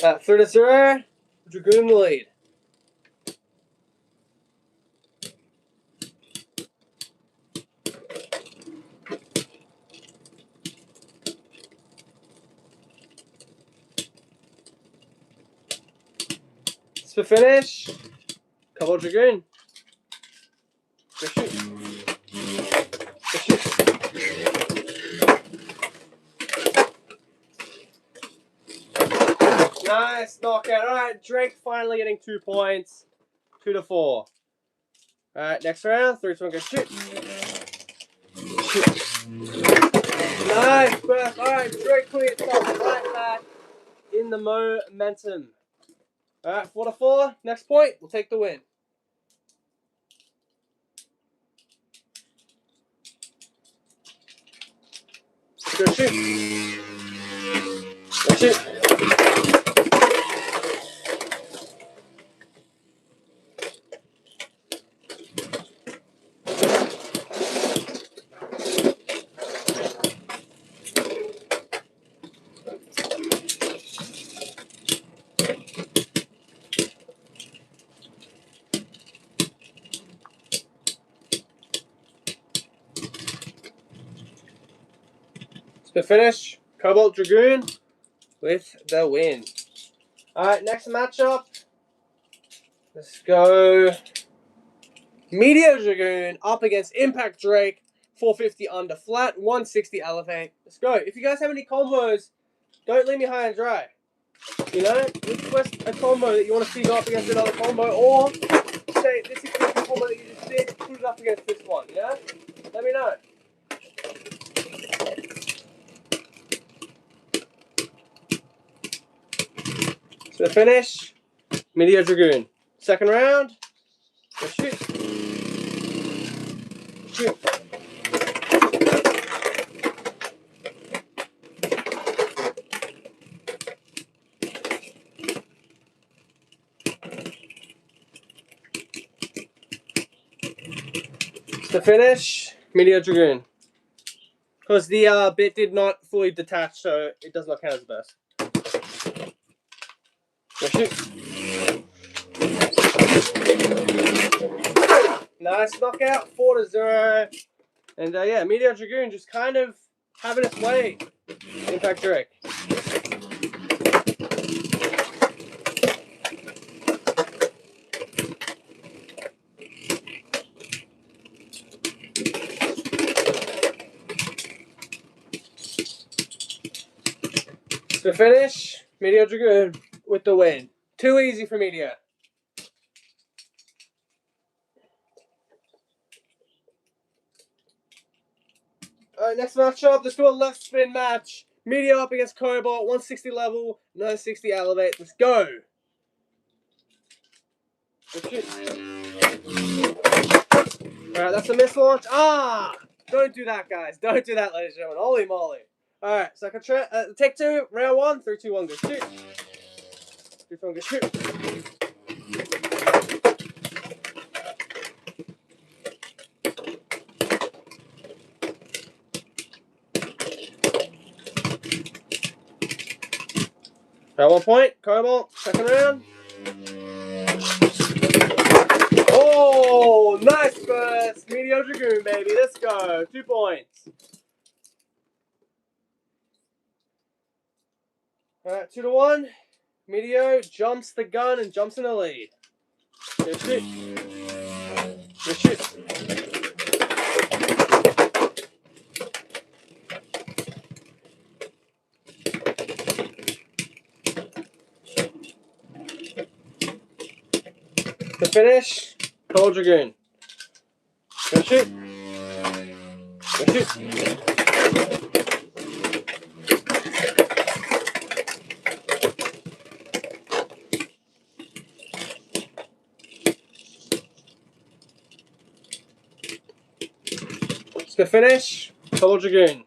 At 3-0, Dragoon in the lead. To finish, Cobalt Dragoon. Go shoot. Go shoot. Nice knockout. Alright, Drake finally getting 2 points. 2-4. Alright, next round. 3, 2, 1, go shoot. Shoot. Nice burst. Alright, Drake putting itself right back in the momentum. Alright, 4-4. Next point, we'll take the win. Let's go shoot. Go shoot. To finish, Cobalt Dragoon with the win. Alright, next matchup. Let's go. Meteor Dragoon up against Impact Drake. 450 under flat, 160 elevate. Let's go. If you guys have any combos, don't leave me high and dry. You know, request a combo that you want to see go up against another combo, or say this is the combo that you just did, put it up against this one, yeah? Let me know. So the finish, Meteor Dragoon. Second round, let's shoot. Shoot. To finish, Meteor Dragoon. Because the bit did not fully detach, so it does not count as burst. Go shoot. Nice knockout, 4-0. And yeah, Meteor Dragoon just kind of having its way. Impact Drake. To finish, Meteor Dragoon with the win. Too easy for Meteor. Alright, next matchup. Let's do a left spin match. Meteor up against Cobalt, 160 level, 960 elevate. Let's go. Alright, that's a miss launch. Ah! Don't do that, guys. Don't do that, ladies and gentlemen. Holy moly. Alright, so I can take 2, round 1, 3, 2, 1, go shoot. 3, 2, 1, go shoot. Round 1 point, Cobalt, second round. Oh, nice burst. Meteor Dragoon, baby. Let's go. 2 points. Alright, 2-1. Meteor jumps the gun and jumps in the lead. Go shoot. Go shoot. To finish, Color Dragoon. Go shoot. Go shoot. To finish, Color Dragoon.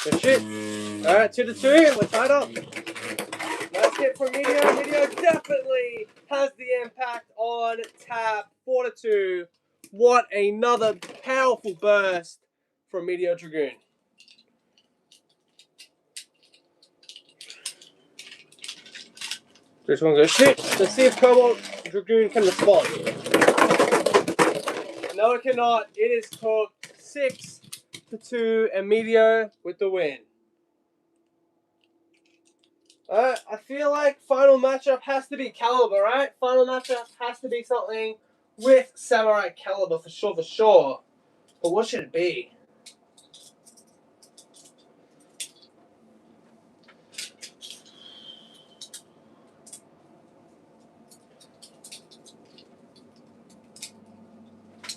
Good shit. Alright, 2-2. We're tied up. Nice hit from Meteor. Meteor definitely has the impact on tap. 4-2. What another powerful burst from Meteor Dragoon. This one goes shoot. Let's see if Cobalt Dragoon can respond. No, it cannot. It is cooked. 6-2, and Meteor with the win. I feel like final matchup has to be Caliber, right? Final matchup has to be something with Samurai Caliber for sure. But what should it be?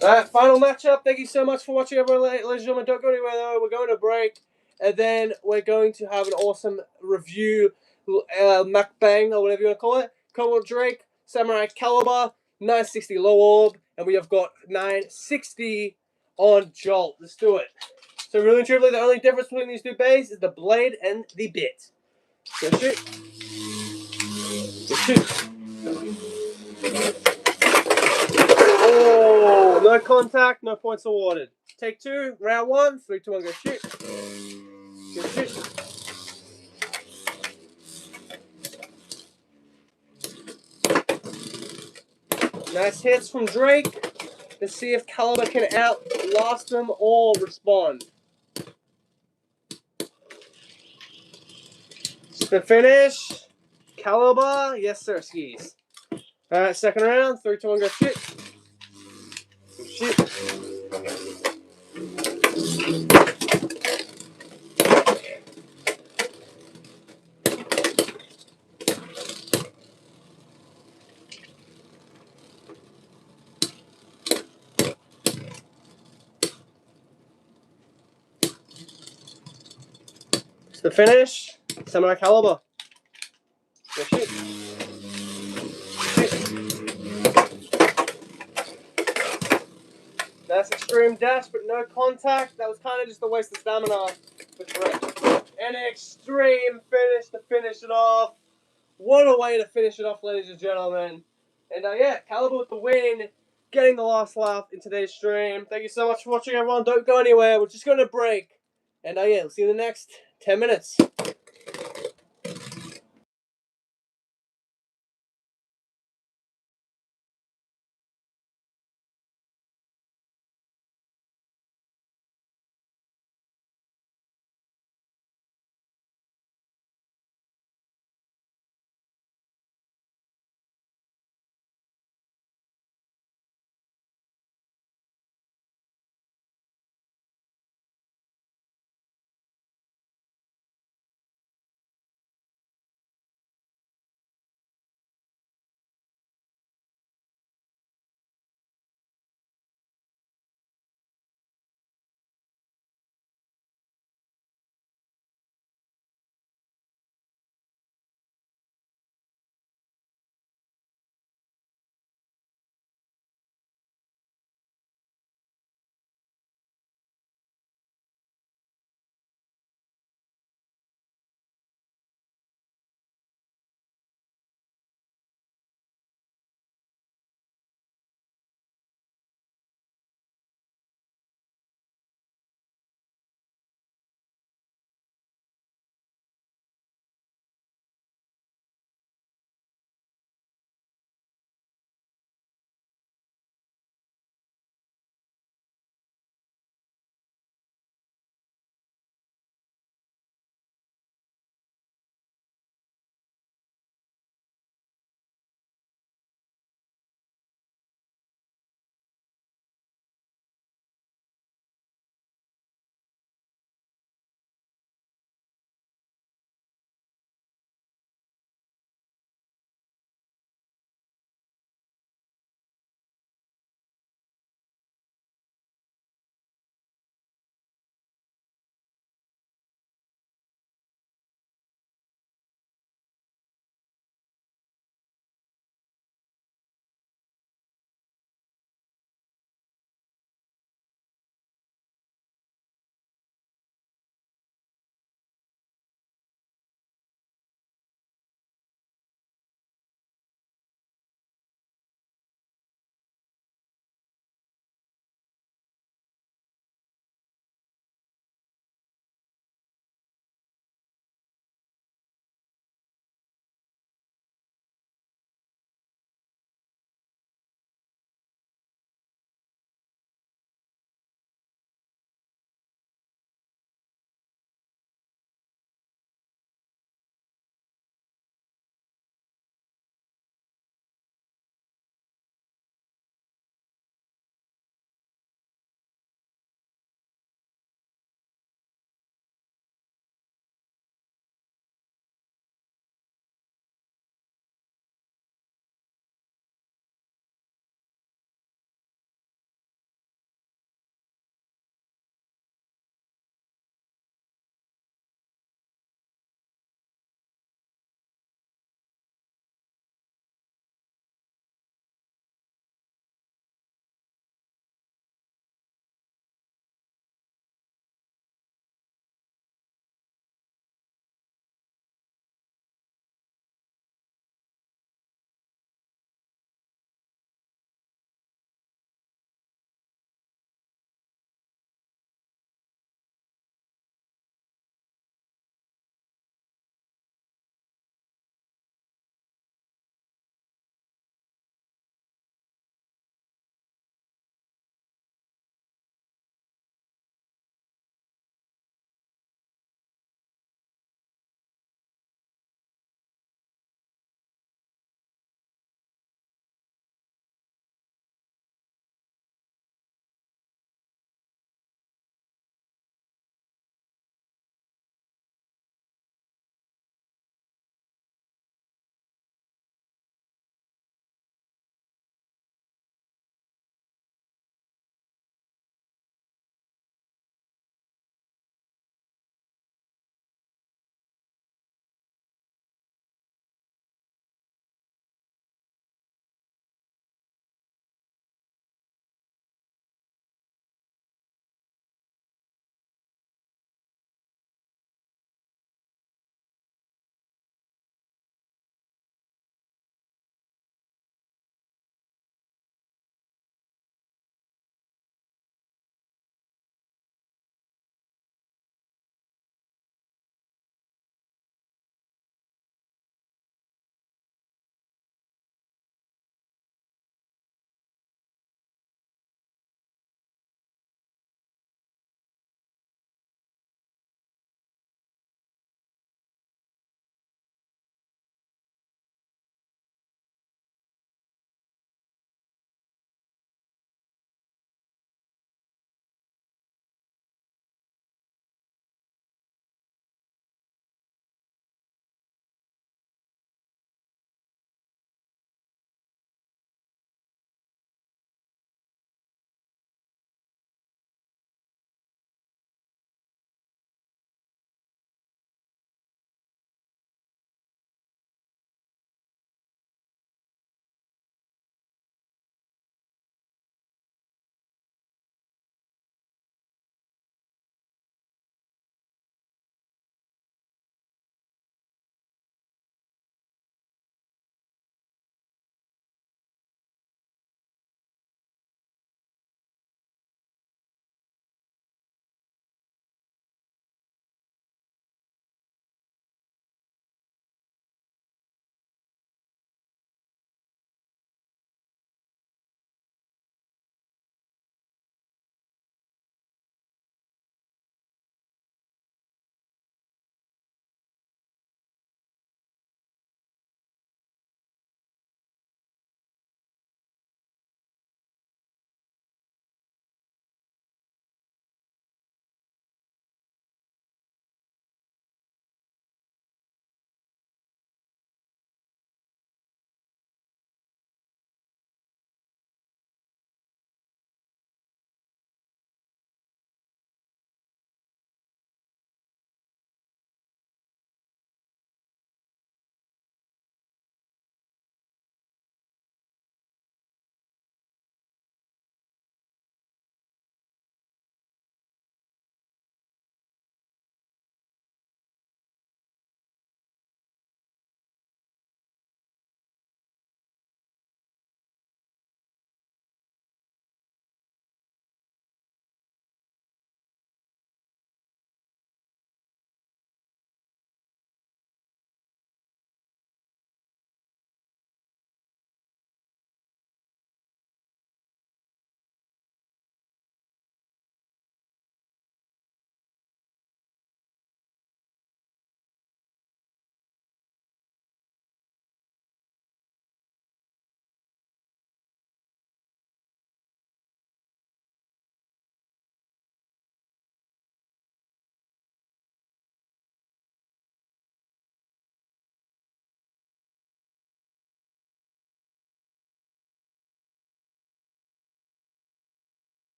Alright, final matchup. Thank you so much for watching, everyone. Ladies and gentlemen, don't go anywhere though. We're going to break, and then we're going to have an awesome review, mukbang, or whatever you want to call it. Cobalt Drake, Samurai Caliber, 960 low orb, and we have got 960 on Jolt. Let's do it. So really and truly, the only difference between these two bays is the blade and the bit. Go shoot. Go shoot. Oh, no contact, no points awarded. Take two, round one, 3, 2, 1, go shoot. Go shoot. Nice hits from Drake. Let's see if Caliber can outlast them or respond. To finish, Caliber, yes sir, skis. Alright, second round, 3, 2, 1, go shoot. Go shoot. To the finish, Samurai Caliber. Go shoot. That's extreme dash, but no contact. That was kind of just a waste of stamina for Drake. An extreme finish to finish it off. What a way to finish it off, ladies and gentlemen. And yeah, Caliber with the win, getting the last laugh in today's stream. Thank you so much for watching, everyone. Don't go anywhere. We're just going to break. And yeah, we'll see you in the next 10 minutes.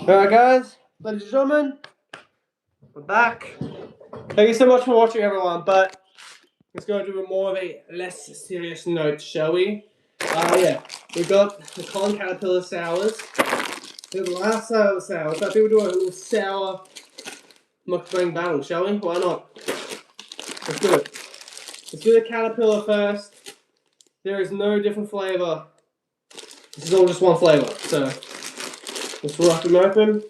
Alright guys, ladies and gentlemen, we're back. Thank you so much for watching everyone, but let's go do more of a less serious note, shall we? Yeah, we've got the Con Caterpillar Sours. The last sour sours. I think we'll do a little sour mukbang battle, shall we? Why not? Let's do it. Let's do the Caterpillar first. There is no different flavour. This is all just one flavour, so let's rock them open.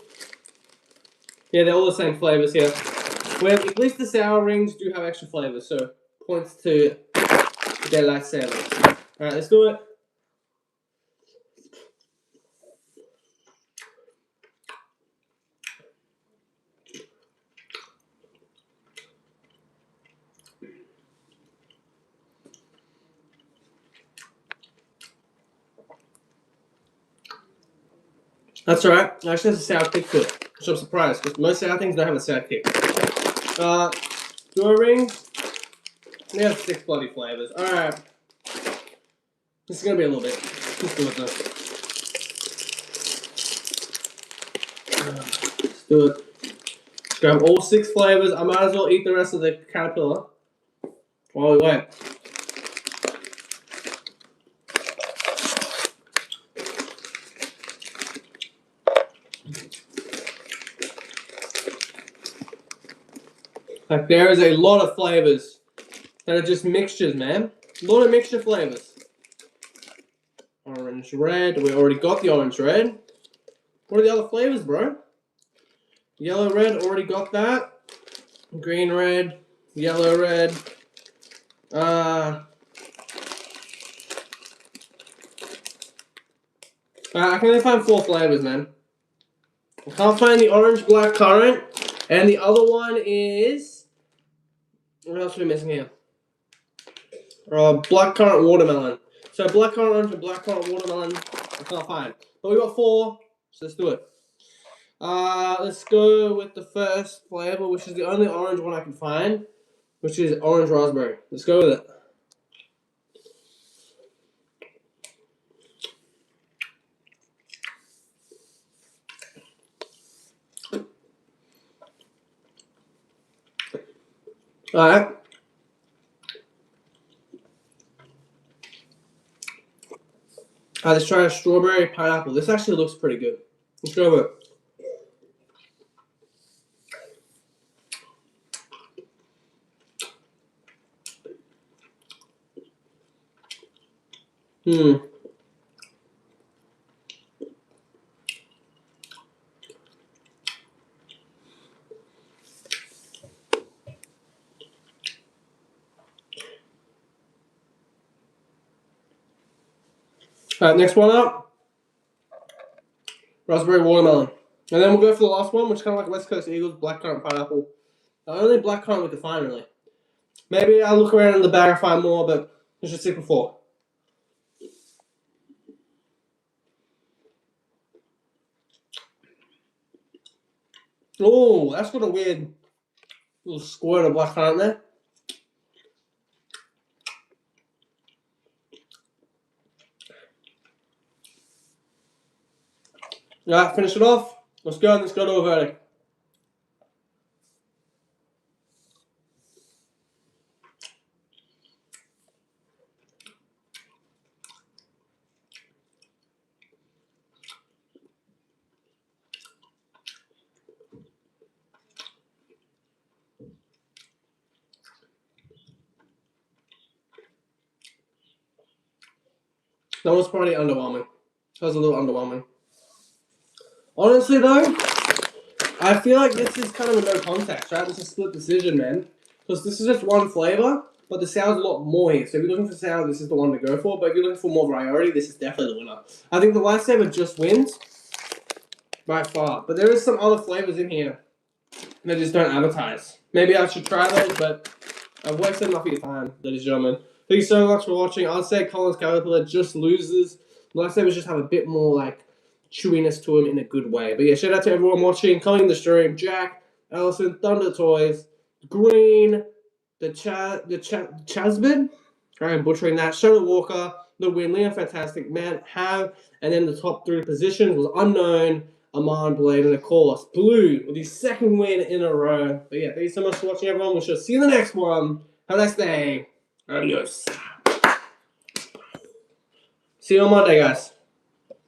Yeah, they're all the same flavours here. Well, at least the sour rings do have extra flavours, so points to their last sours. Alright, let's do it. That's alright. Actually has a sour kick to it, which I'm surprised, because most sour things don't have a sour kick. Do a ring. They have 6 bloody flavours. Alright. This is gonna be a little bit. Let's do it though. Let's do it. Grab all 6 flavours. I might as well eat the rest of the Caterpillar while we wait. Like, there is a lot of flavors that are just mixtures, man. A lot of mixture flavors. Orange red. We already got the orange red. What are the other flavors, bro? Yellow red. Already got that. Green red. Yellow red. I can only find 4 flavors, man. I can't find the orange black currant. And the other one is... What else are we missing here? Black currant watermelon. So black currant orange and black currant watermelon, I can't find. But we got 4, so let's do it. Let's go with the first flavor, which is the only orange one I can find, which is orange raspberry. Let's go with it. Alright. Let's try a strawberry pineapple. This actually looks pretty good. Let's go with it. Alright, next one up. Raspberry watermelon. And then we'll go for the last one, which is kind of like West Coast Eagles, black currant pineapple. The only black currant we can find, really. Maybe I'll look around in the bag and find more, but let's just stick with 4. Oh, that's got a weird little squirt of black currant there. Alright, finish it off. Let's go and let's go to a verdict. That was probably underwhelming. That was a little underwhelming. Honestly, though, I feel like this is kind of a no contest, right? It's a split decision, man. Because this is just one flavor, but the sour's a lot more here. So if you're looking for sour, this is the one to go for. But if you're looking for more variety, this is definitely the winner. I think the lifesaver just wins by far. But there is some other flavors in here that just don't advertise. Maybe I should try those, but I've wasted enough of your time, ladies and gentlemen. Thank you so much for watching. I'd say Colin's Caterpillar just loses. Lifesavers just have a bit more, like, chewiness to them in a good way. But yeah, shout out to everyone watching, coming the stream, Jack, Allison, Thunder Toys, Green, the Chasbin, I'm butchering that, Shadow Walker, the win, Liam Fantastic, Man, Have, and then the top 3 positions was Unknown, a Mind Blade, and of course, Blue with his second win in a row. But yeah, thank you so much for watching, everyone. We shall see you in the next one. Have a nice day. Adios. See you on Monday, guys.